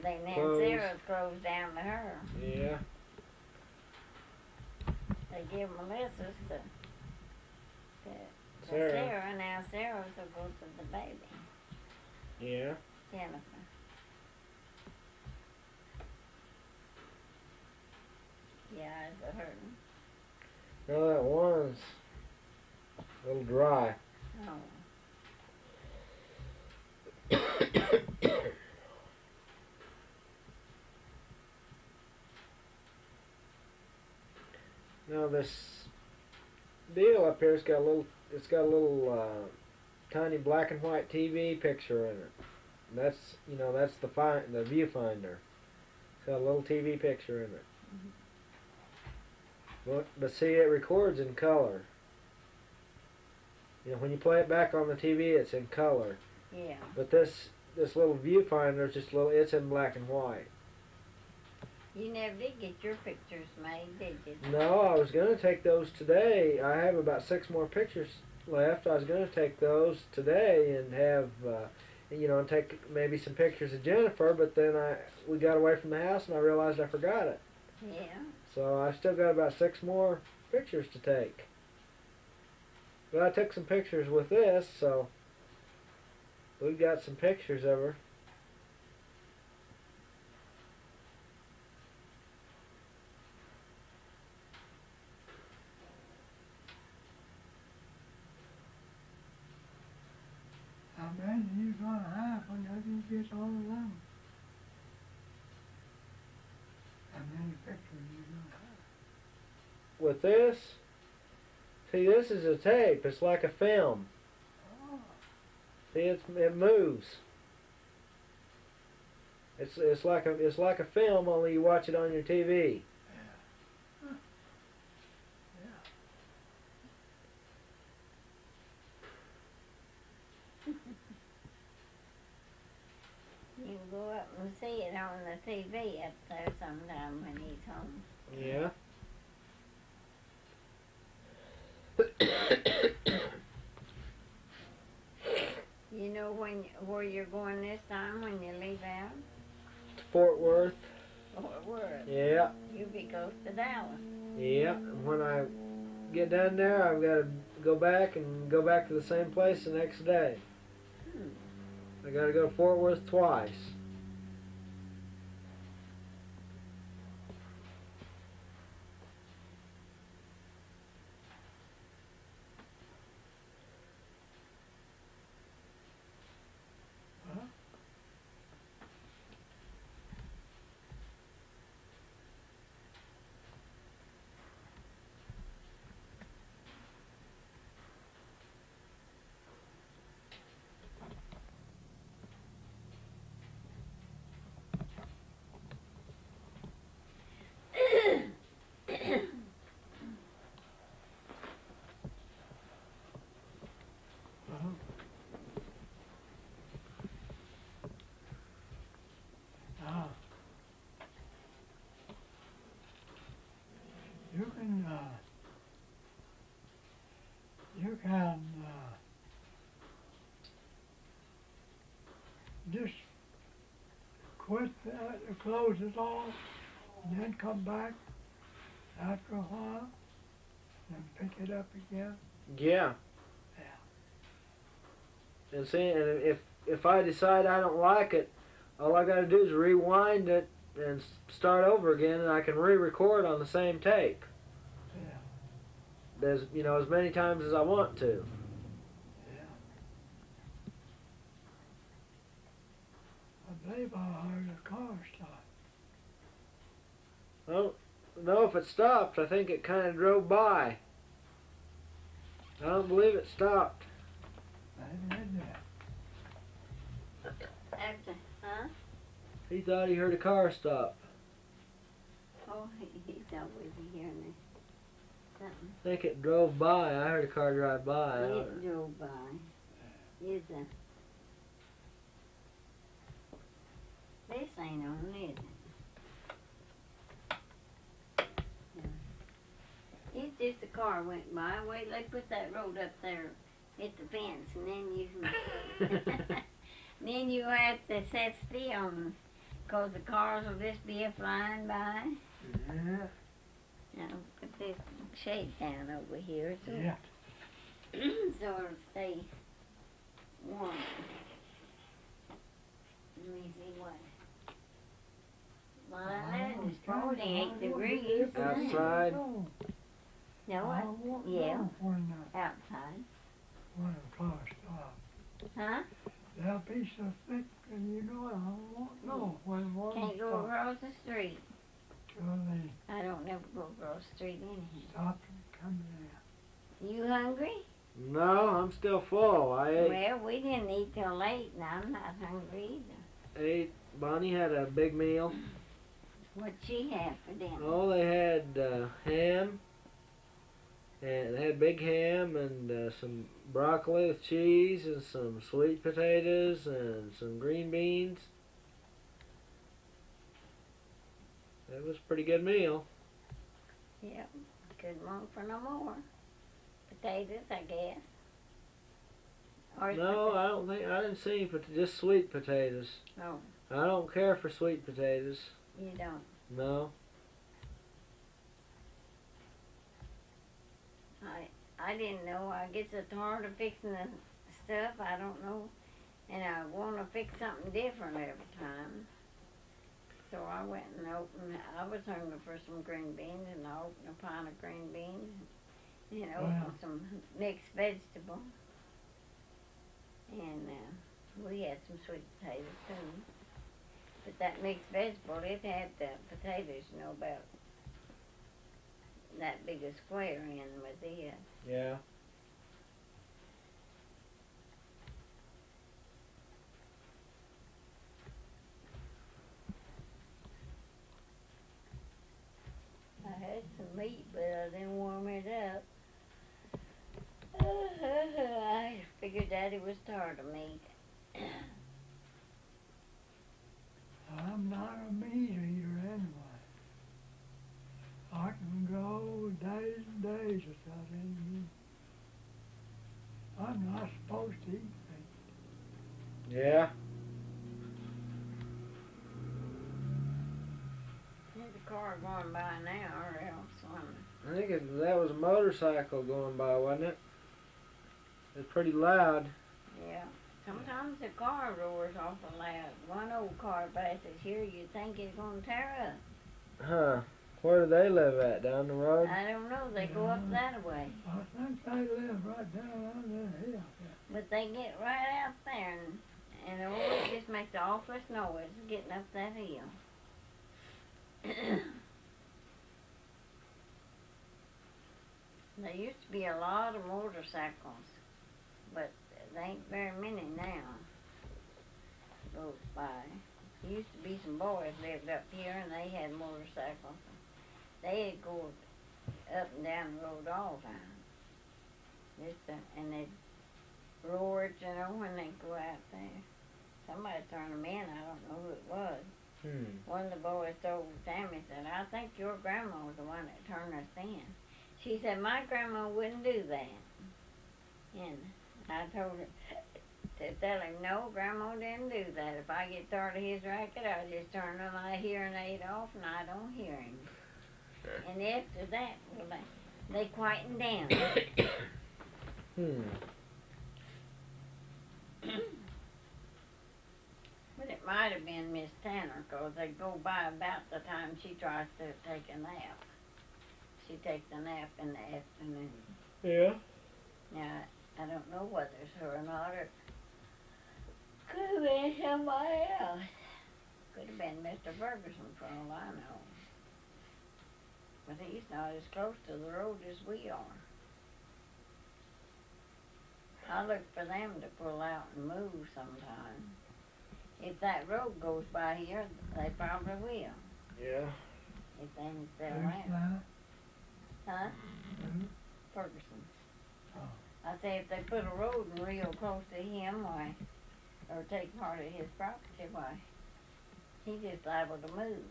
They named Sarah's clothes down to her. Yeah. They give Melissa's to Sarah. Sarah. Now Sarah's will go to the baby. Yeah. Jennifer. Yeah, eyes are hurting. No, that one's a little dry. Oh. Now this deal up here, it's got a little tiny black and white TV picture in it. And that's, you know, that's the viewfinder. It's got a little TV picture in it. But see, it records in color. You know, when you play it back on the TV, it's in color. Yeah. But this little viewfinder is just it's in black and white. You never did get your pictures made, did you? No, I was going to take those today. I have about 6 more pictures left. I was going to take those today and have, you know, and take maybe some pictures of Jennifer, but then we got away from the house and I realized I forgot it. Yeah. So I still got about 6 more pictures to take. But I took some pictures with this, so we've got some pictures of her. How many you gonna have whenever you get all of them? How many pictures you gonna have? With this, see, this is a tape. It's like a film. Oh, See, it moves. It's like a film, only you watch it on your TV. yeah. Huh. You can go up and see it on the TV up there sometime when he's home. Yeah. You know where you're going this time when you leave out? Fort Worth. Fort Worth. Yeah. You'll be close to Dallas. Yeah. When I get down there, I've got to go back to the same place the next day. I got to go to Fort Worth twice. Now, you can just quit that, close it off, and then come back after a while, and pick it up again. Yeah. Yeah. And see, and if I decide I don't like it, all I got to do is rewind it and start over again, and I can re-record on the same tape. Yeah. As as many times as I want to. Yeah. I believe I heard a car stop. I don't know if it stopped. I think it kind of drove by. I don't believe it stopped. I read that. After, huh? He thought he heard a car stop. Oh, he's always hearing it. Something. I think it drove by. I heard a car drive by. It drove by. Is a. This ain't on, is it? No. It's just a car went by. Wait, they put that road up there at the fence, and then then you have to sit still, cause the cars will just be flying by. Yeah. Now put this shade down over here, so Yeah. so it'll stay warm. Let me see what. Well, it's 48 degrees Outside. No, No, I what? won't Yeah. know when Outside. the car stopped. Huh? They'll be so thick, and I won't know when one Can't go stopped. across the street. Till they I don't never go across the street anyhow. stopped and come down. You hungry? No, I'm still full. I Well, we didn't eat till late, and I'm not hungry either. ate. Bonnie had a big meal. What'd she have for dinner? Oh, they had ham. And they had big ham and some broccoli with cheese and some sweet potatoes and some green beans. It was a pretty good meal. Yep. Couldn't want for no more. Potatoes, I guess. Or No, I didn't see any, just sweet potatoes. Oh, I don't care for sweet potatoes. you don't. No. I didn't know. I guess it's hard of fixing the stuff. I don't know. And I want to fix something different every time. So I went and opened, I was hungry for some green beans, and I opened a pint of green beans and opened some mixed vegetable. And we had some sweet potatoes too. But that mixed vegetable, it had the potatoes, about that big a square in with it. Yeah. I had some meat, but I didn't warm it up. I figured Daddy was tired of meat. I'm not a meat eater anyway. I can go days and days without any meat. I'm not supposed to eat meat. Yeah. There's a car going by now, or else I think that was a motorcycle going by, wasn't it? It's pretty loud. yeah. Sometimes the car roars awful loud. One old car passes here, you'd think it's going to tear up. Huh. Where do they live at? Down the road? I don't know. They go up that way. I think they live right down under the hill. But they get right out there, and it always just makes the awfulest noise getting up that hill. There used to be a lot of motorcycles, but there ain't very many now. Goes by. There used to be some boys lived up here, and they had motorcycles. They'd go up and down the road all the time. And they'd roar, when they go out there. Somebody turned them in. I don't know who it was. One of the boys told Tammy, said, I think your grandma was the one that turned us in. She said, my grandma wouldn't do that. And I told her to tell him, no, grandma didn't do that. If I get tired of his racket, I just turn my hearing aid off and I don't hear him. And after that, well, they quieten down. But at my might have been Miss Tanner, 'cause they go by about the time she tries to take a nap. She takes a nap in the afternoon. Yeah. Now, I don't know whether it's her or not, or could have been somebody else. Could have been Mr. Ferguson for all I know. But he's not as close to the road as we are. I look for them to pull out and move sometime. If that road goes by here, they probably will. Yeah. If they can sell Who's out. that? Huh? Who? Ferguson. Oh. I say if they put a road in real close to him, why, or take part of his property, why, he's just liable to move.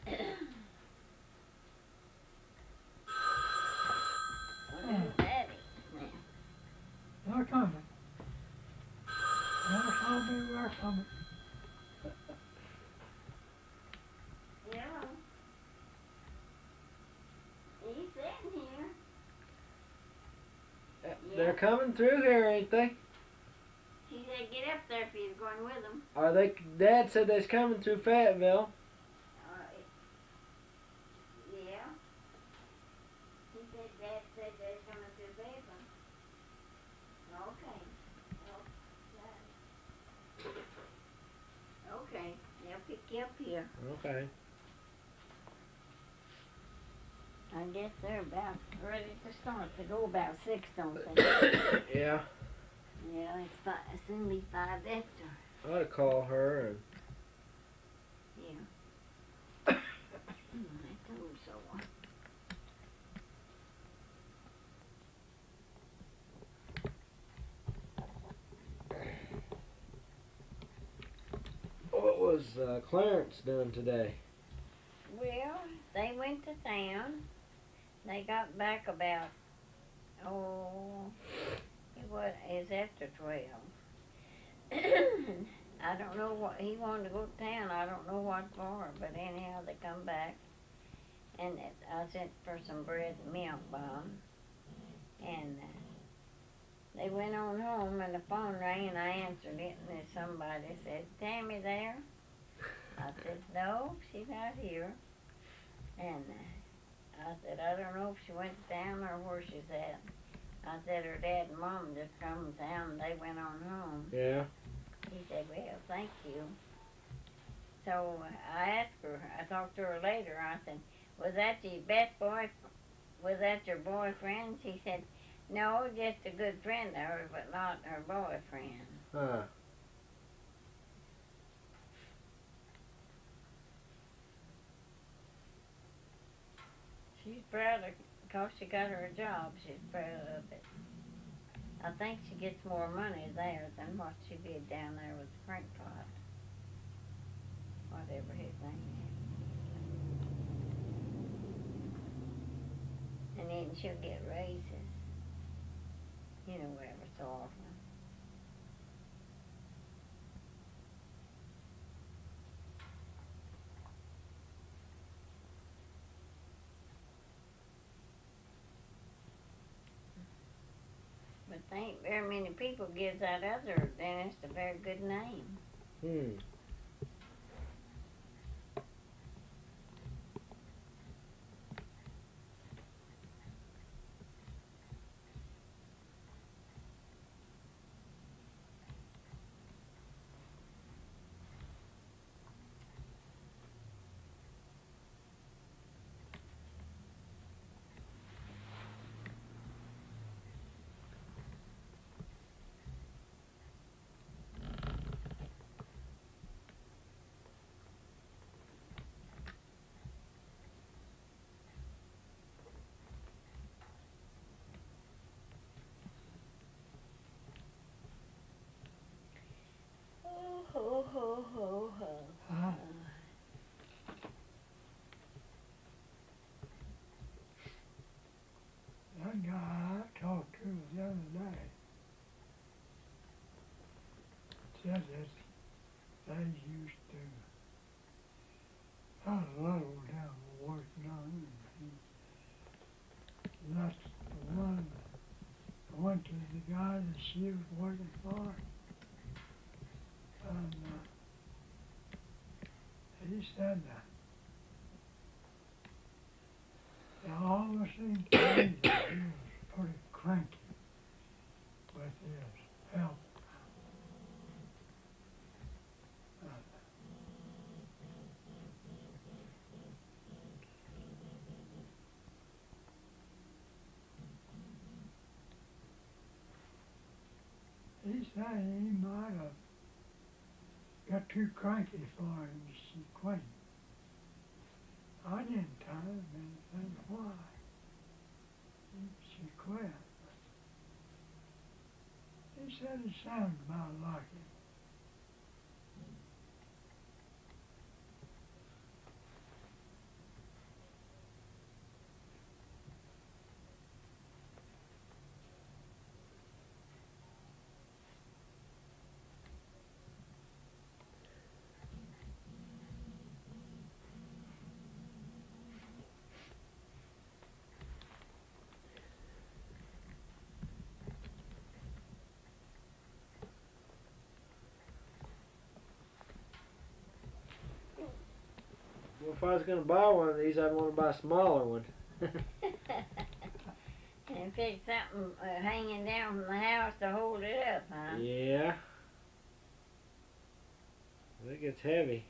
Who's that is now? They're coming. Never saw me, we're coming. Yeah. He's sitting here. They're coming through here, ain't they? She said get up there if he's going with them. Are they? Dad said they's coming through Fayetteville. Yeah. He said Dad said they're coming through Fayetteville. Okay. Okay. They'll pick you up here. Okay. I guess they're about ready to start. They go about 6, don't they? Yeah. Yeah, it's soon be 5 after. I ought to call her and. Yeah. I told so. What was Clarence doing today? Well, they went to town. They got back about, it's after 12. I don't know what, he wanted to go to town, I don't know what for, but anyhow, they come back. And I sent for some bread and milk by 'em. And they went on home, and the phone rang, and I answered it, and then somebody said, Tammy there? I said, no, she's not here. And I said, I don't know if she went to town or where she's at. I said, her dad and mom just come to town, and they went on home. Yeah. He said, well, thank you. So I asked her, I talked to her later, I said, was that your best boy, was that your boyfriend? She said, no, just a good friend of hers, but not her boyfriend. Huh. She's proud of, because she got her a job, she's proud of it. I think she gets more money there than what she did down there with Frank Pot. Whatever his name is. And then she'll get raises. You know, every so often. But there ain't very many people gives that other dentist a very good name. Hmm. Ho, ho, ho, ho. Huh? That guy I talked to the other day said that they used to have a little down working on it. That's the one I went to the guy that she was working for. And he said it always seemed to me that he was pretty cranky with his health. He said he might have got too cranky for him to see Queen. I didn't tell him anything why. She quit. He said it sounded about like it. Well, if I was going to buy one of these, I'd want to buy a smaller one. And pick something hanging down from the house to hold it up, huh? Yeah. It gets heavy.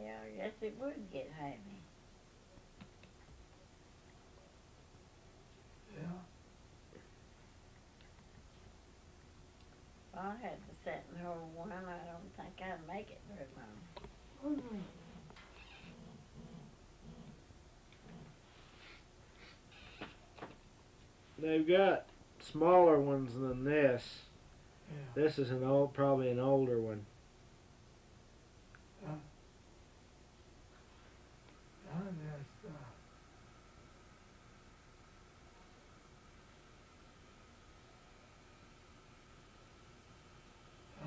Yeah, I guess it would get heavy. Yeah. If I had to sit and hold one, I don't think I'd make it very long. They've got smaller ones than this. Yeah. This is probably an older one.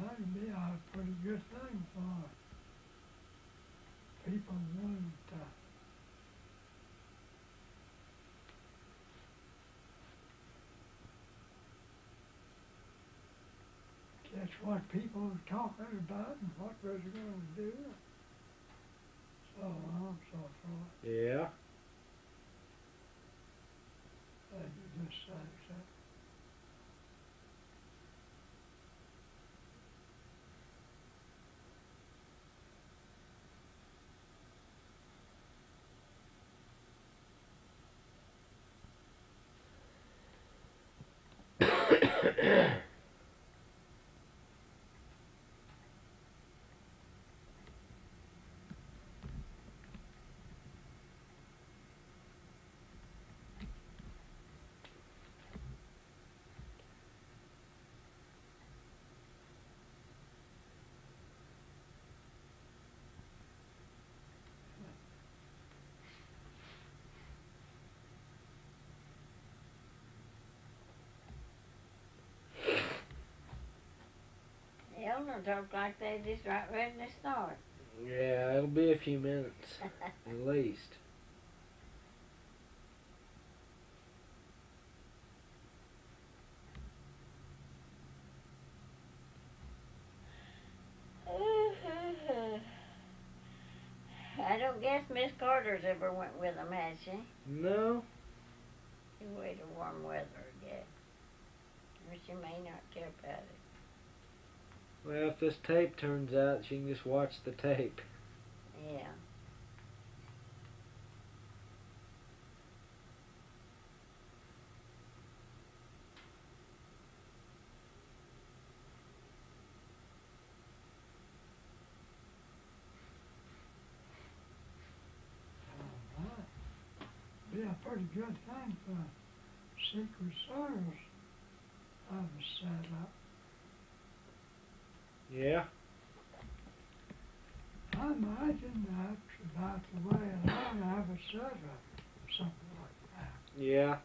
That'd be a pretty good thing for people wanting to catch what people are talking about and what they're going to do. So on, so forth. Yeah. And you just say so. Elmer talk like they just right ready to start. Yeah, it'll be a few minutes, at least. I don't guess Miss Carter's ever went with them, has she? No. She wait to warm weather, I guess. Or she may not care about it. Well, if this tape turns out, she can just watch the tape. Yeah. Be a pretty good thing for Secret Service to have a set up. Yeah. I imagine that's about the way it ought to have a set up, something like that. Yeah.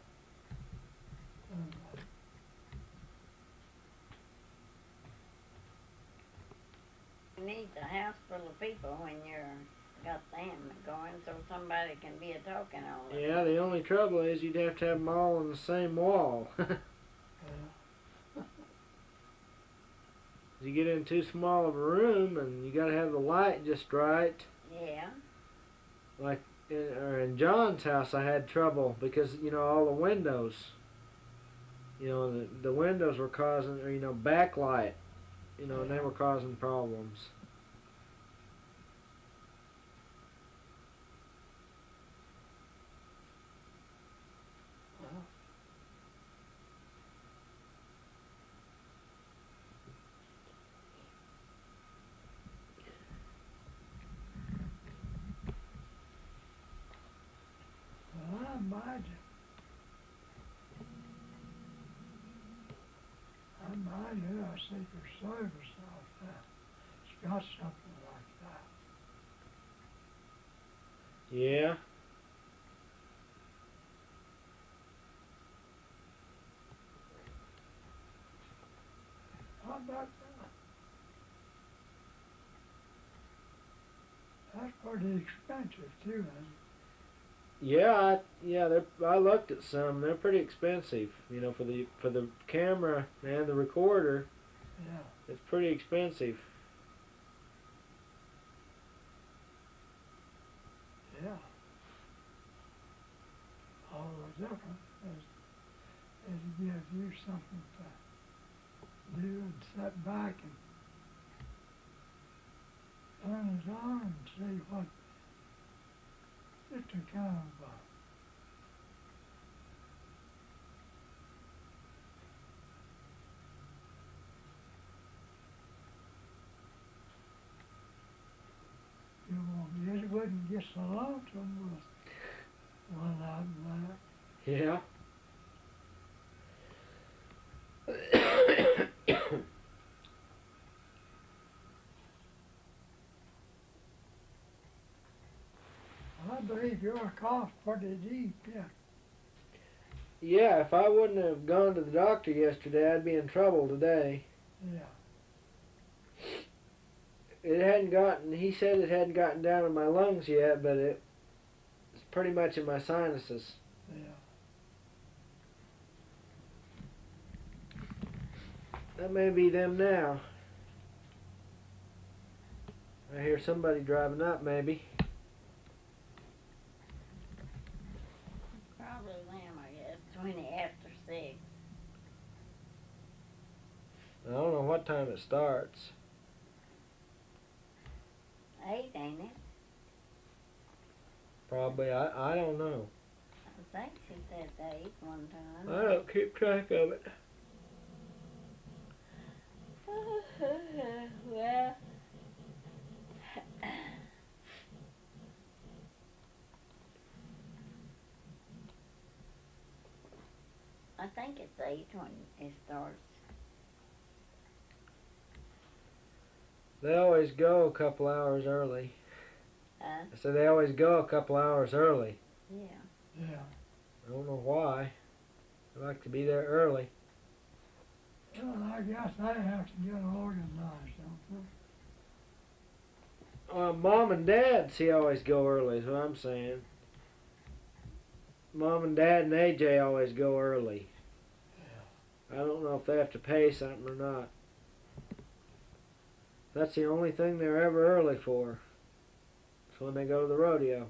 You need a house full of people when you're got them going, so somebody can be a talking all the time. Yeah, the only trouble is you'd have to have them all on the same wall. You get in too small of a room, and you got to have the light just right. Yeah. Like in John's house, I had trouble because all the windows. The windows were causing, or backlight. And they were causing problems. Well, I imagine a Secret Service outfit. It's got something like that. Yeah. How about that? That's pretty expensive too, isn't it? Yeah, I looked at some. They're pretty expensive. For the camera and the recorder. Yeah. It's pretty expensive. Yeah. All the different is it gives you something to do and sit back and turn it on and see what. Just a kind of you wouldn't get so lonesome with one of them there. Yeah. I believe your cough's pretty deep, yeah. Yeah, if I wouldn't have gone to the doctor yesterday, I'd be in trouble today. Yeah. He said it hadn't gotten down in my lungs yet, but it's pretty much in my sinuses. Yeah. That may be them now. I hear somebody driving up, maybe. Probably them, I guess. 20 after 6. I don't know what time it starts. 8, ain't it? Probably. I don't know. I think she said 8 one time. I don't keep track of it. Well, I think it's 8 when it starts. They always go a couple hours early. Huh? I said they always go a couple hours early. Yeah. Yeah. I don't know why. I like to be there early. Well, I guess they have to get organized, don't they? Mom and Dad, see, always go early, is what I'm saying. Mom and Dad and AJ always go early. Yeah. I don't know if they have to pay something or not. That's the only thing they're ever early for. It's when they go to the rodeo.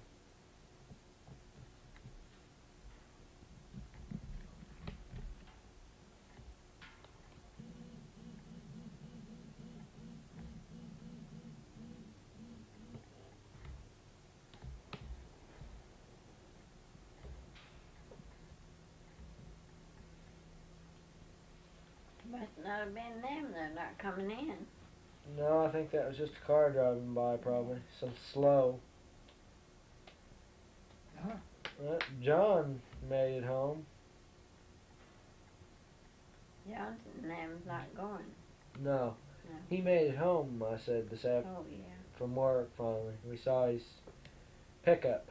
Must not have been them. They're not coming in. No, I think that was just a car driving by, probably. Some slow. Huh? John made it home. Johnson and them's not going. No. No. He made it home, I said, this afternoon. Oh, yeah. From work, finally. We saw his pickup.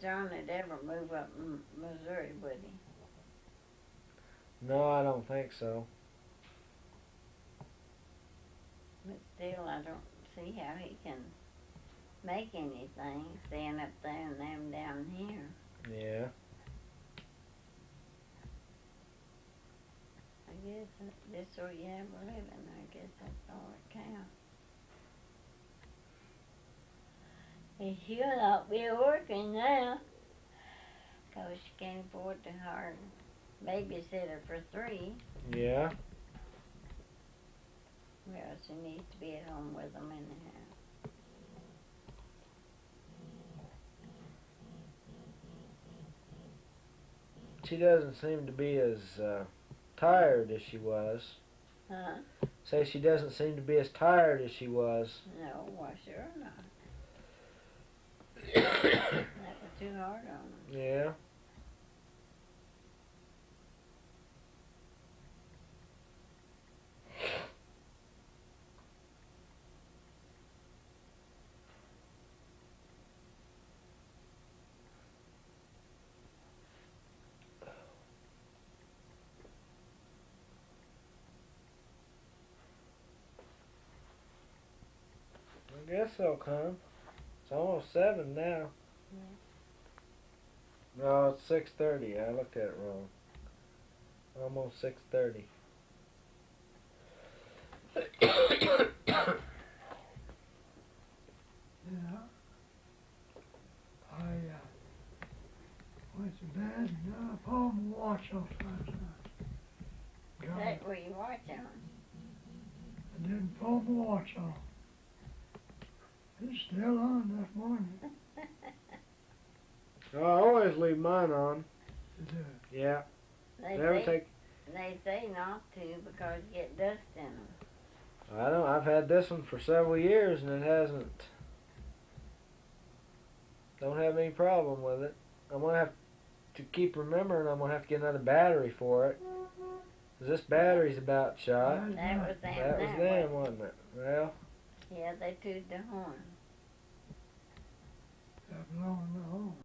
John would ever move up Missouri, would he? No, I don't think so. But still, I don't see how he can make anything staying up there and them down here. Yeah. I guess just so you have a living, I guess that's all that counts. And she'll not be working now, 'cause she can't afford to hire a babysitter for 3. Yeah. Well, she needs to be at home with them anyhow. She doesn't seem to be as tired as she was. Huh? Say she doesn't seem to be as tired as she was. No, why sure not. That was too hard on them. Yeah. I guess they'll come. It's almost 7 now. Yeah. No, it's 6:30. I looked at it wrong. Almost 6:30. Yeah. I went to bed and pulled my watch off last night. Got it. That where you watch on. I didn't pull my watch off. It's still on this morning. I always leave mine on. You do. Yeah. They Never say, take. they say not to because you get dust in them. I don't. I've had this one for several years and it hasn't. Don't have any problem with it. I'm gonna have to keep remembering. I'm gonna have to get another battery for it. 'Cause this battery's about shot. That was them. That was them, wasn't it? Well. Yeah, they tooted the horn. That belonged to home.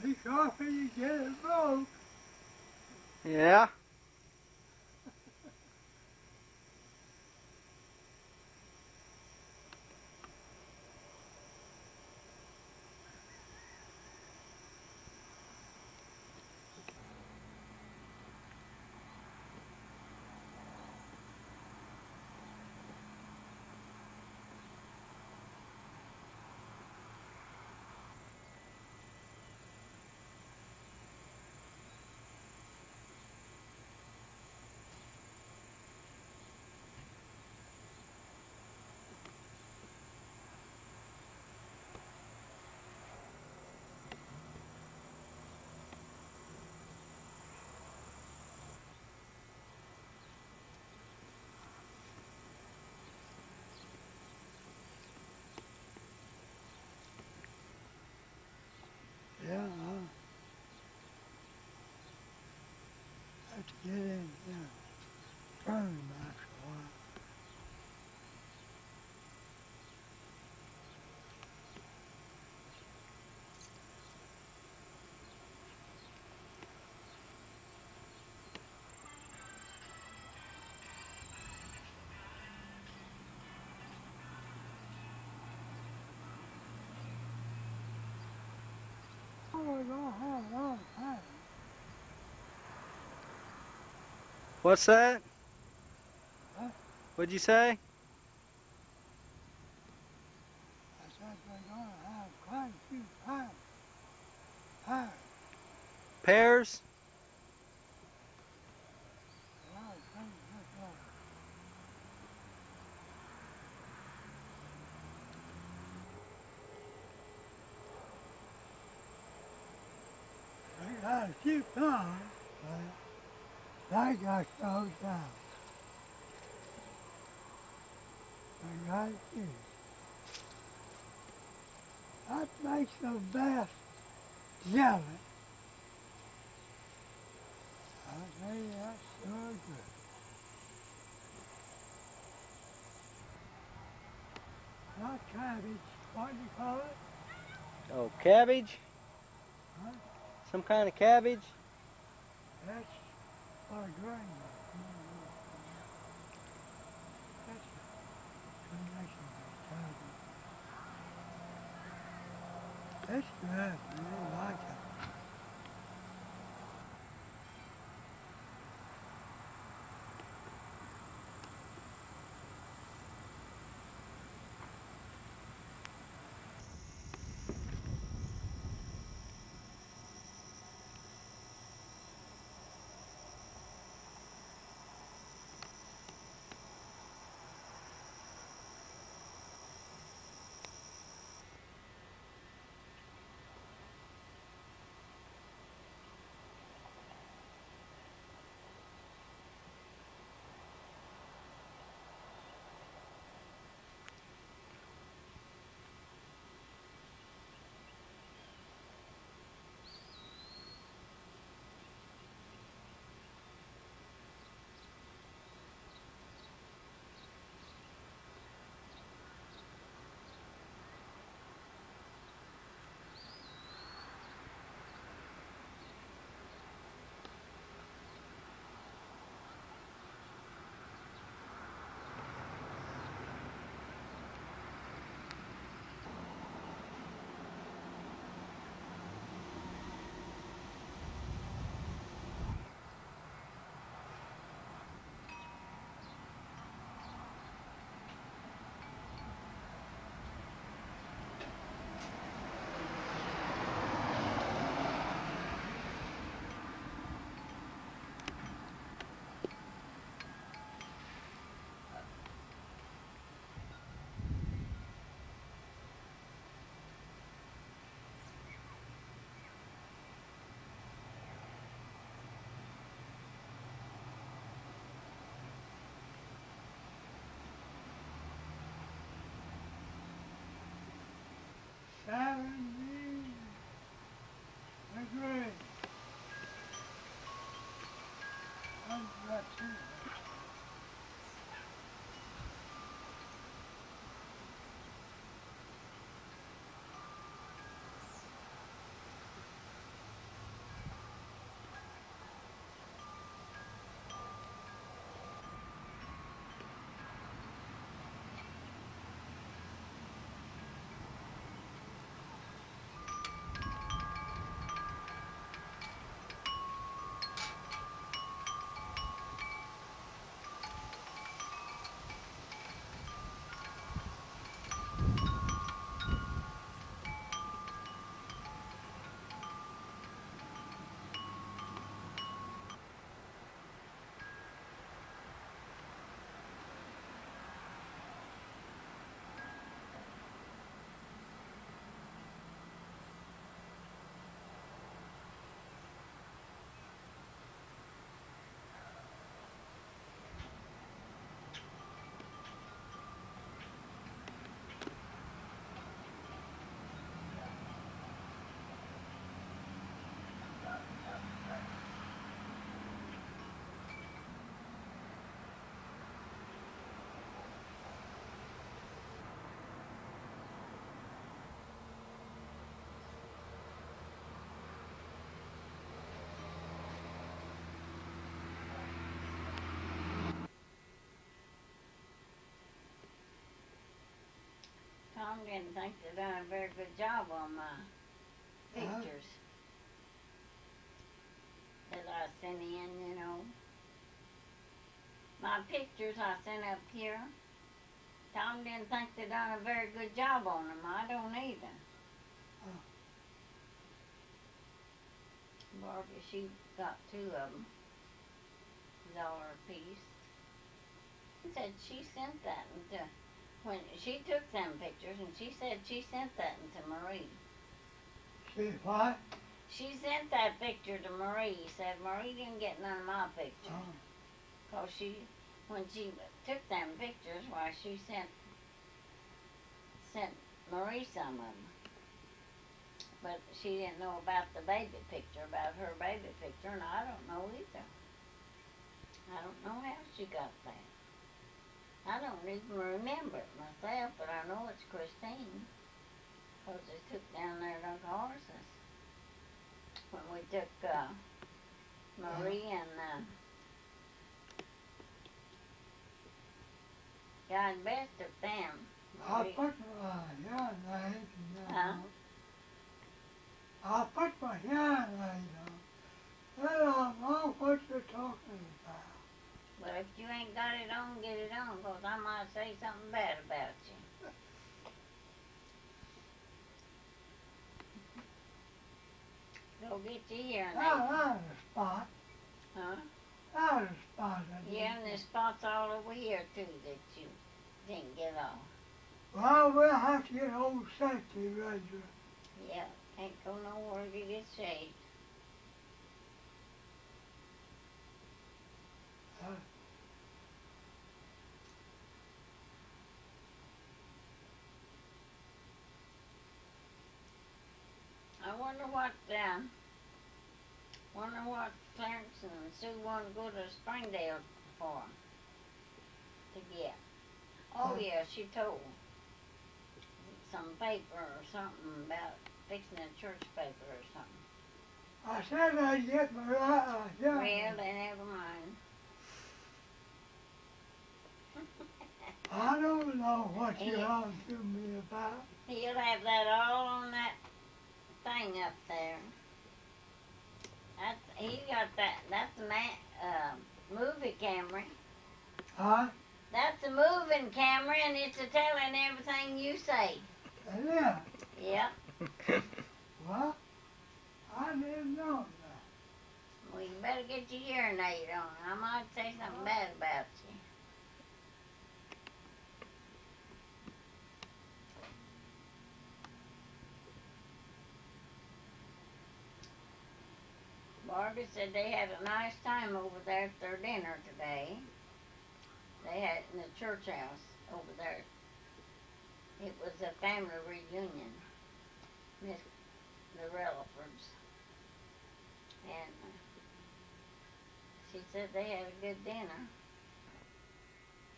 Be careful you get it broke. Yeah? Yeah, I'll have to get in there. Turn back a while. Oh, no, oh, no, hey. What's that? Huh? What'd you say? I said we're gonna have quite a few pears. Pears? A lot of things this way. We got a few plums, but they got those down. We got a few. That makes the best jelly. I tell you, that's so good. Not cabbage, what do you call it? Oh, cabbage? Huh? Some kind of cabbage? That's our grain. That's a combination of cabbage. That's good, I really like it. Tom didn't think they done a very good job on my pictures that I sent in, you know. My pictures I sent up here, Tom didn't think they done a very good job on them. I don't either. Barbie, she got 2 of them, $1 a piece. She said she sent that into, when she took them pictures, and she said she sent that into Marie. See what? She sent that picture to Marie. Said Marie didn't get none of my pictures. Oh. Cause when she took them pictures, why she sent Marie some of them. But she didn't know about the baby picture, about her baby picture, and I don't know either. I don't know how she got that. I don't even remember it myself, but I know it's Christine. Cause they took down there those horses. When we took Marie and John Best took them. I Marie. put my yarn light Huh? on. I put my yarn light on. Then I know what you're talking about. But if you ain't got it on, get it on, 'cause I might say something bad about you. Go get your hearing Now aid. that's a spot. Huh? That's a spot. I Yeah, and there's spots all over here, too, that you didn't get off. Well, we'll have to get old safety razor. Yeah, can't go nowhere to get shaved. I wonder what Clarence and Sue want to go to Springdale for. To get. Oh yeah, she told some paper or something about fixing a church paper or something. I said I'd get my yarn. Well, then never mind. I don't know what you're on to me about. He'll have that all on that thing up there. He got that. That's a movie camera. Huh? That's a moving camera, and it's a telling everything you say. Yeah. Yep. Well, I didn't know that. Well, you better get your hearing aid on. I might say something bad about you. Barbie said they had a nice time over there at their dinner today. They had it in the church house over there. It was a family reunion. The Relafors. And she said they had a good dinner.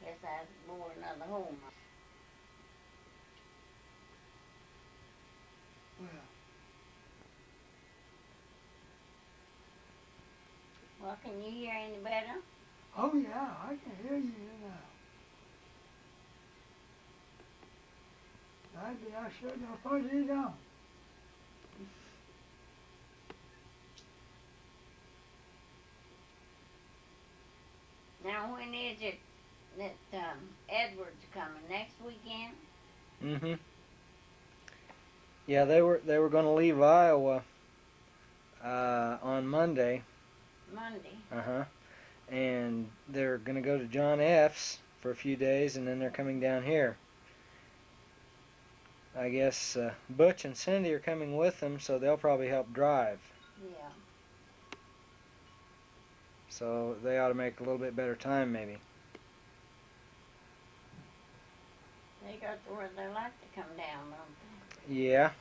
Guess I wore another home. Well, can you hear any better? Oh yeah, I can hear you now. Maybe I shouldn't have put it on. Now, when is it that Edward's coming? Next weekend? Mm-hmm. Yeah, they were going to leave Iowa on Monday. Monday. Uh-huh. And they're going to go to John F's for a few days, and then they're coming down here. I guess Butch and Cindy are coming with them, so they'll probably help drive. Yeah. So they ought to make a little bit better time, maybe. They got to where they like to come down, don't they? Yeah.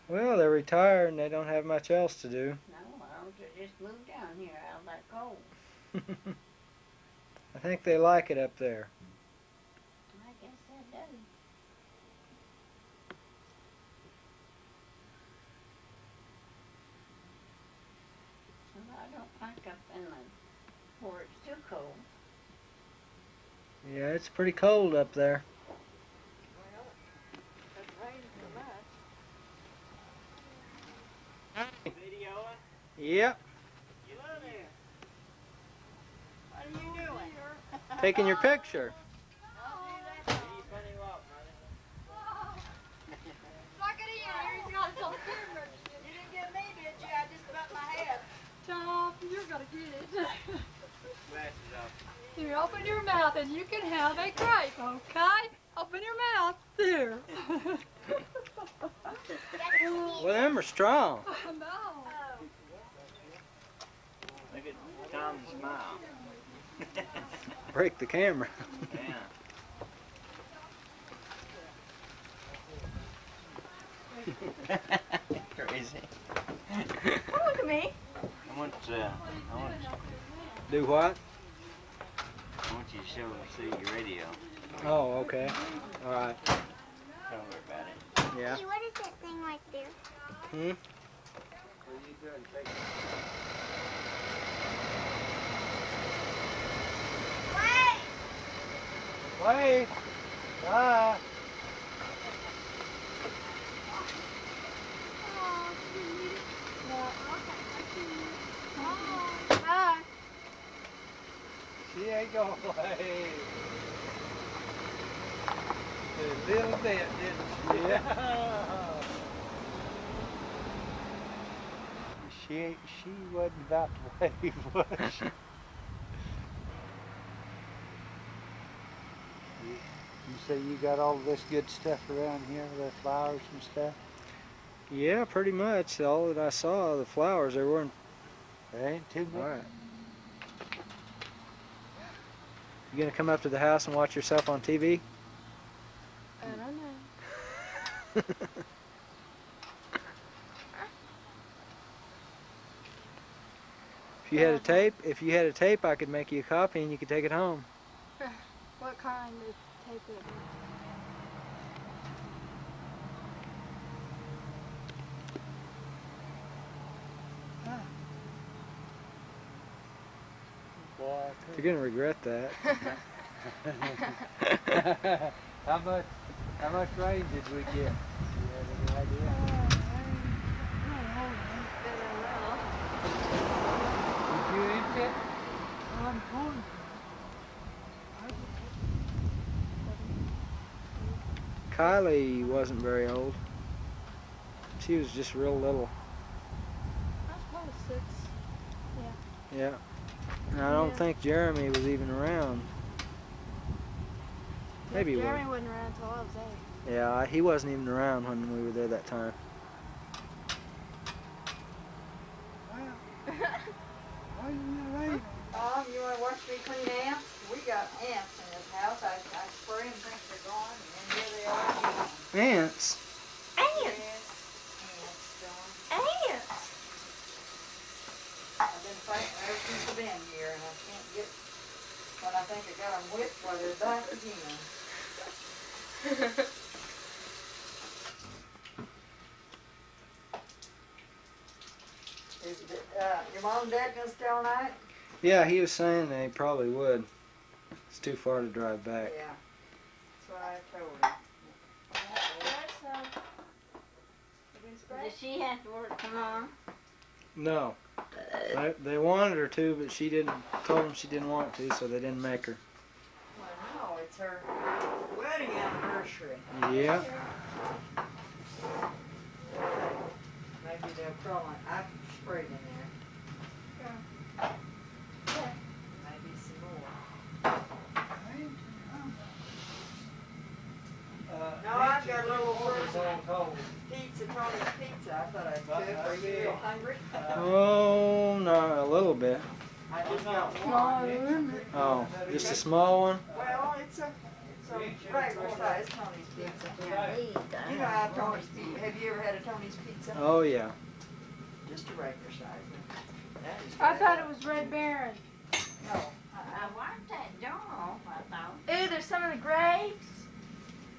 Well, they're retired and they don't have much else to do. No, why don't you just move down here out of that cold? I think they like it up there. I guess they do. Well, I don't like up in where it's too cold. Yeah, it's pretty cold up there. Yep. What are you doing? Taking your picture. Suck it in. Here he's got it on the camera. You didn't get me, did you? I just bumped my head. Tom, you're gonna get it. Glasses off. Here, open your mouth and you can have a grape, okay? Open your mouth. There. Well, them are strong. No. Look at Tom's smile. Break the camera. Yeah. Crazy. Look at me. I want to Do what? you to see your radio. Oh, okay. All right. Don't worry about it. Yeah. Hey, what is that thing right there? Hmm? Wait. Bye. Bye. She ain't gonna play. A little bit, didn't she? Yeah. She wasn't about to wave, was she? You say you got all this good stuff around here, the flowers and stuff? Yeah, pretty much. All that I saw, the flowers, there weren't. There ain't too much. All right. You gonna come up to the house and watch yourself on TV? I don't know. If you had a tape, I could make you a copy and you could take it home. What kind of tape it? You're gonna regret that. How much rain did we get? Do you have any idea? Did you eat it? I'm going Kylie wasn't very old. She was just real little. I was probably 6. Yeah. And I don't think Jeremy was even around. Maybe he was. Jeremy wasn't around until I was 8. Yeah, he wasn't even around when we were there that time. Why you late? You want to watch me clean ants? We got ants in this house. I spray them, think they're gone, and then here they are again. Ants? Ants, Dawn. I've been fighting ever since I've been here, and I can't get, when I think I got them whipped, well, they're back again. Is your mom and dad gonna stay all night? Yeah, he was saying they probably would. It's too far to drive back. Yeah, that's what I told him. Does she have to work tomorrow? No. They wanted her to, but she didn't. Told them she didn't want to, so they didn't make her. Well, no, it's her wedding anniversary. Yeah. Maybe they'll crawl on. I sprayed in there. Maybe some more. No, I've got a little frozen pizza, Tony's pizza. I thought I'd cook. Are you real hungry? Oh, no, a little bit. I just got one. Oh, just a small one? Well, it's a regular size Tony's pizza. You know how Tony's pizza. Have you ever had a Tony's pizza? Oh, yeah. Just a regular size. That is I thought it was Red Baron. No. I want that dog, I thought. Ooh, there's some of the grapes.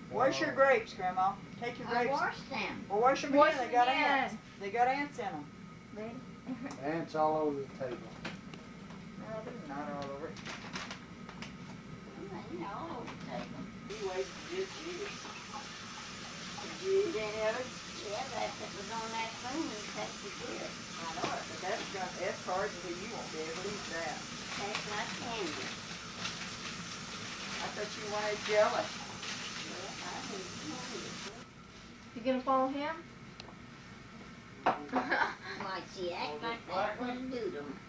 Wash your grapes, Grandma. Take your I grapes. washed them. Well, wash them Wash again. They them got again. ants. They got ants in them. Ants all over the table. No, they're not all over. No, take them. He waited to get you. Did you eat any of it? Yeah, that was on that soon as that's the good. I know it, but that's hard until you won't be able to eat that. Tastes like candy. I thought you wanted jelly. Well, I hate candy. You gonna follow him? Why, she act like that wouldn't do them.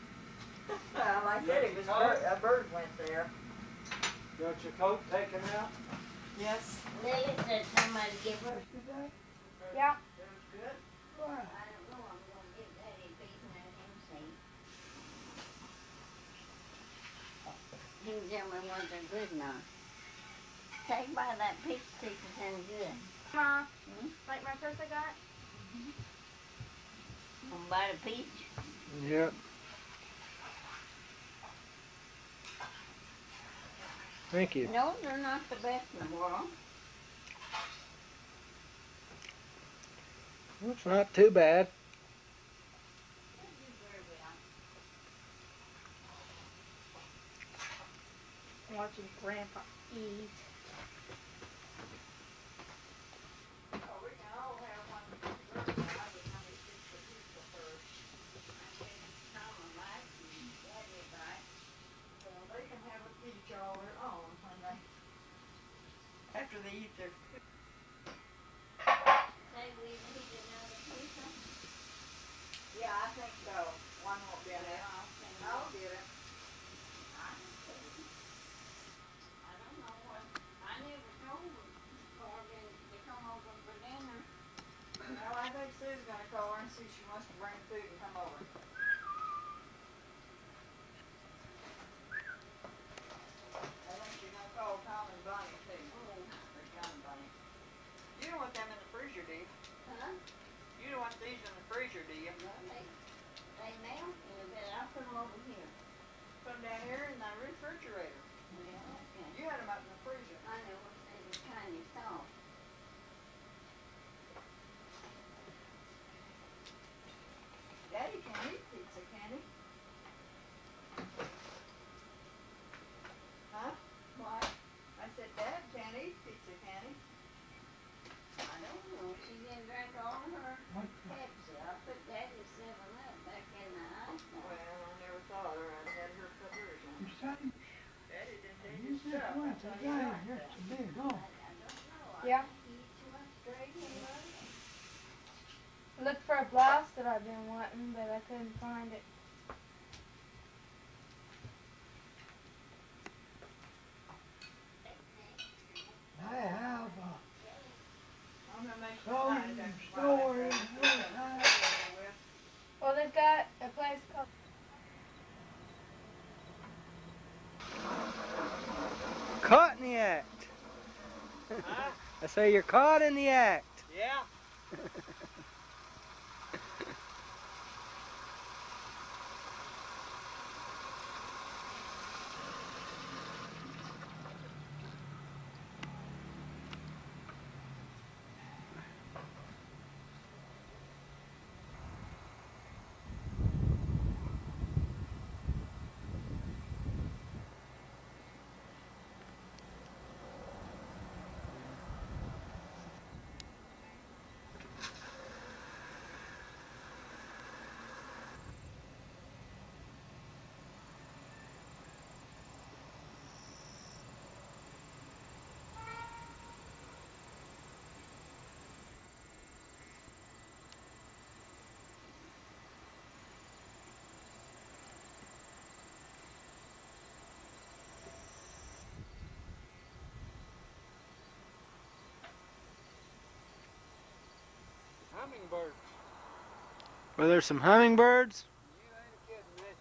Well, I said it was a bird went there. You want your coat taken out? Yes. Lily said somebody give her. Yeah. Good. I don't know, I'm gonna give Daddy a piece and let him see. He can tell me what they're good or not. Take by that peach stick and good. Ma, like my purse I got? Gonna buy the peach? Yep. Thank you. No, they're not the best in the world. Well, it's not too bad. Watching Grandpa eat. After they eat their yeah, I think so. One won't be enough. I'll get it. I don't know what. I never told Corbin to come over for dinner. Well, I think Sue's gonna call her and see if she wants to bring food and come over. I think she's gonna call Tom and Bonnie too. Or John and Bonnie. You don't want them in the freezer, do you? Huh? You don't want these in the freezer, do you? Well, they melt in a bit. I'll put them over here. Put them down here in the refrigerator. Yeah, okay. You had them up in the freezer. I know what they were tiny soft. Daddy can't eat pizza, can he? Huh? What? I said, Dad can't eat pizza, can he? I don't know. She didn't drink all of her Pepsi. I put Daddy 7-Up back in the ice. Well, I never thought her. I had her put hers in. You say, Daddy didn't take you his just stuff. went I'll tell today, you that. just a bit, huh? Yeah. Looked for a blouse that I've been wanting, but I couldn't find it. I have I'm gonna make some some stories. Well, they've got a place called. Caught in the act. Huh? I say you're caught in the act. Yeah. Hummingbirds. Well, there's some hummingbirds. You ain't kidding.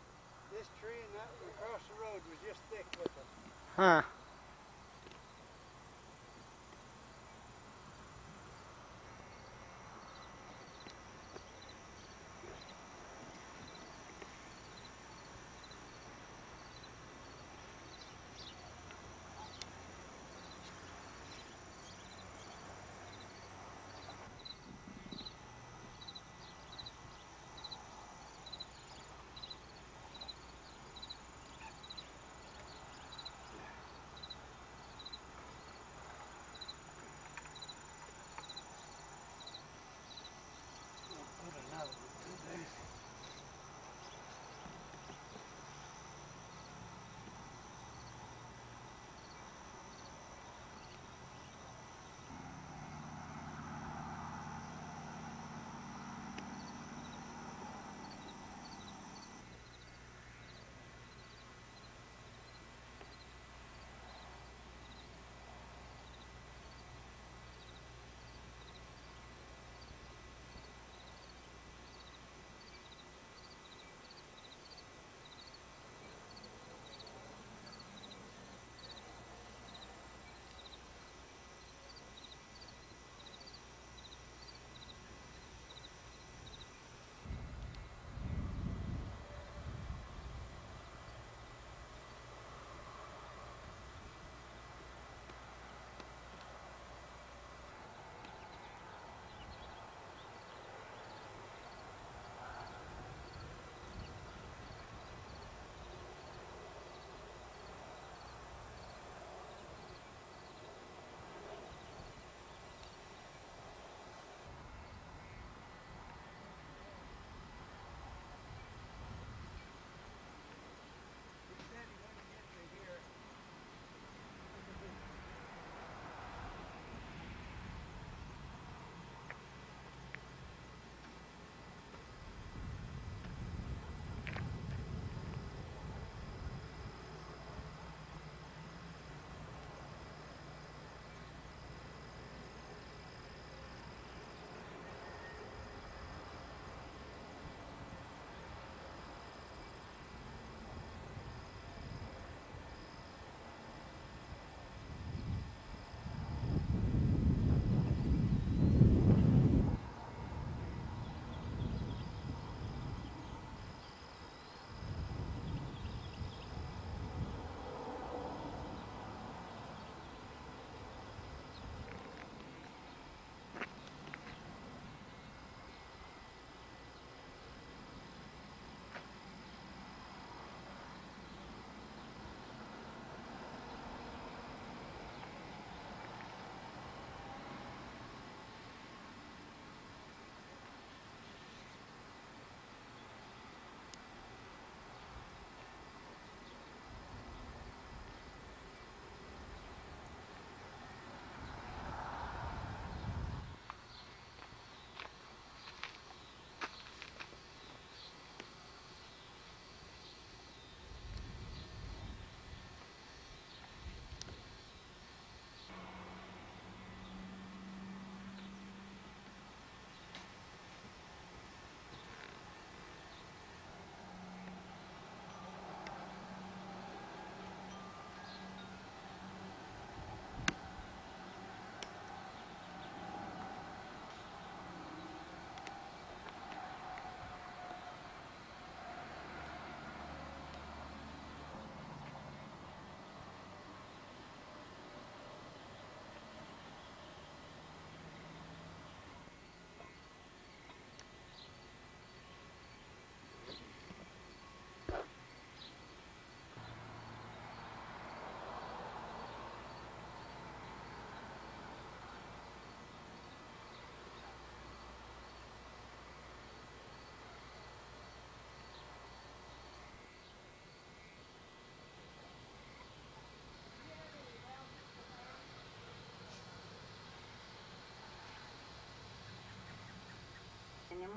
This tree and that across the road was just thick with them. Huh.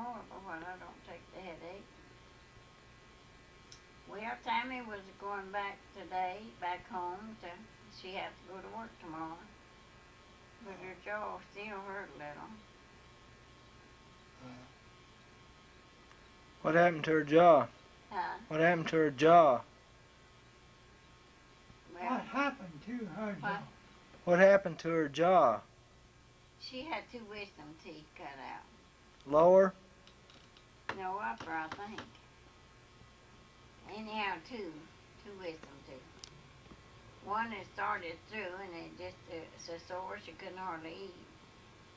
more, but what I don't take the headache. Well, Tammy was going back today, back home. She has to go to work tomorrow. But her jaw still hurt a little. What happened to her jaw? Huh? What happened to her jaw? Well, What happened to her? What? What happened to her jaw? She had 2 wisdom teeth cut out. Lower? No, upper, I think. Anyhow, two wisdom teeth. One had started through, and it just so sore she couldn't hardly eat.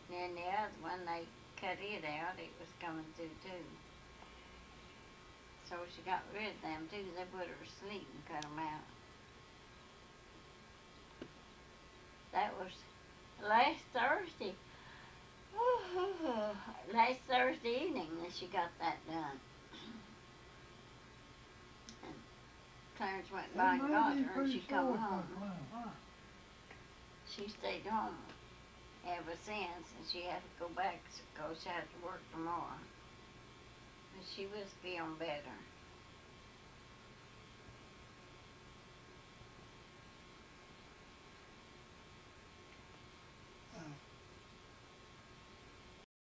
And then the other one, they cut it out. It was coming through too. So she got rid of them too. They put her to sleep and cut them out. That was last Thursday. Last Thursday evening that she got that done. And Clarence went by and got her, and she come home. She stayed home ever since, and she had to go back because she had to work tomorrow. But she was feeling better.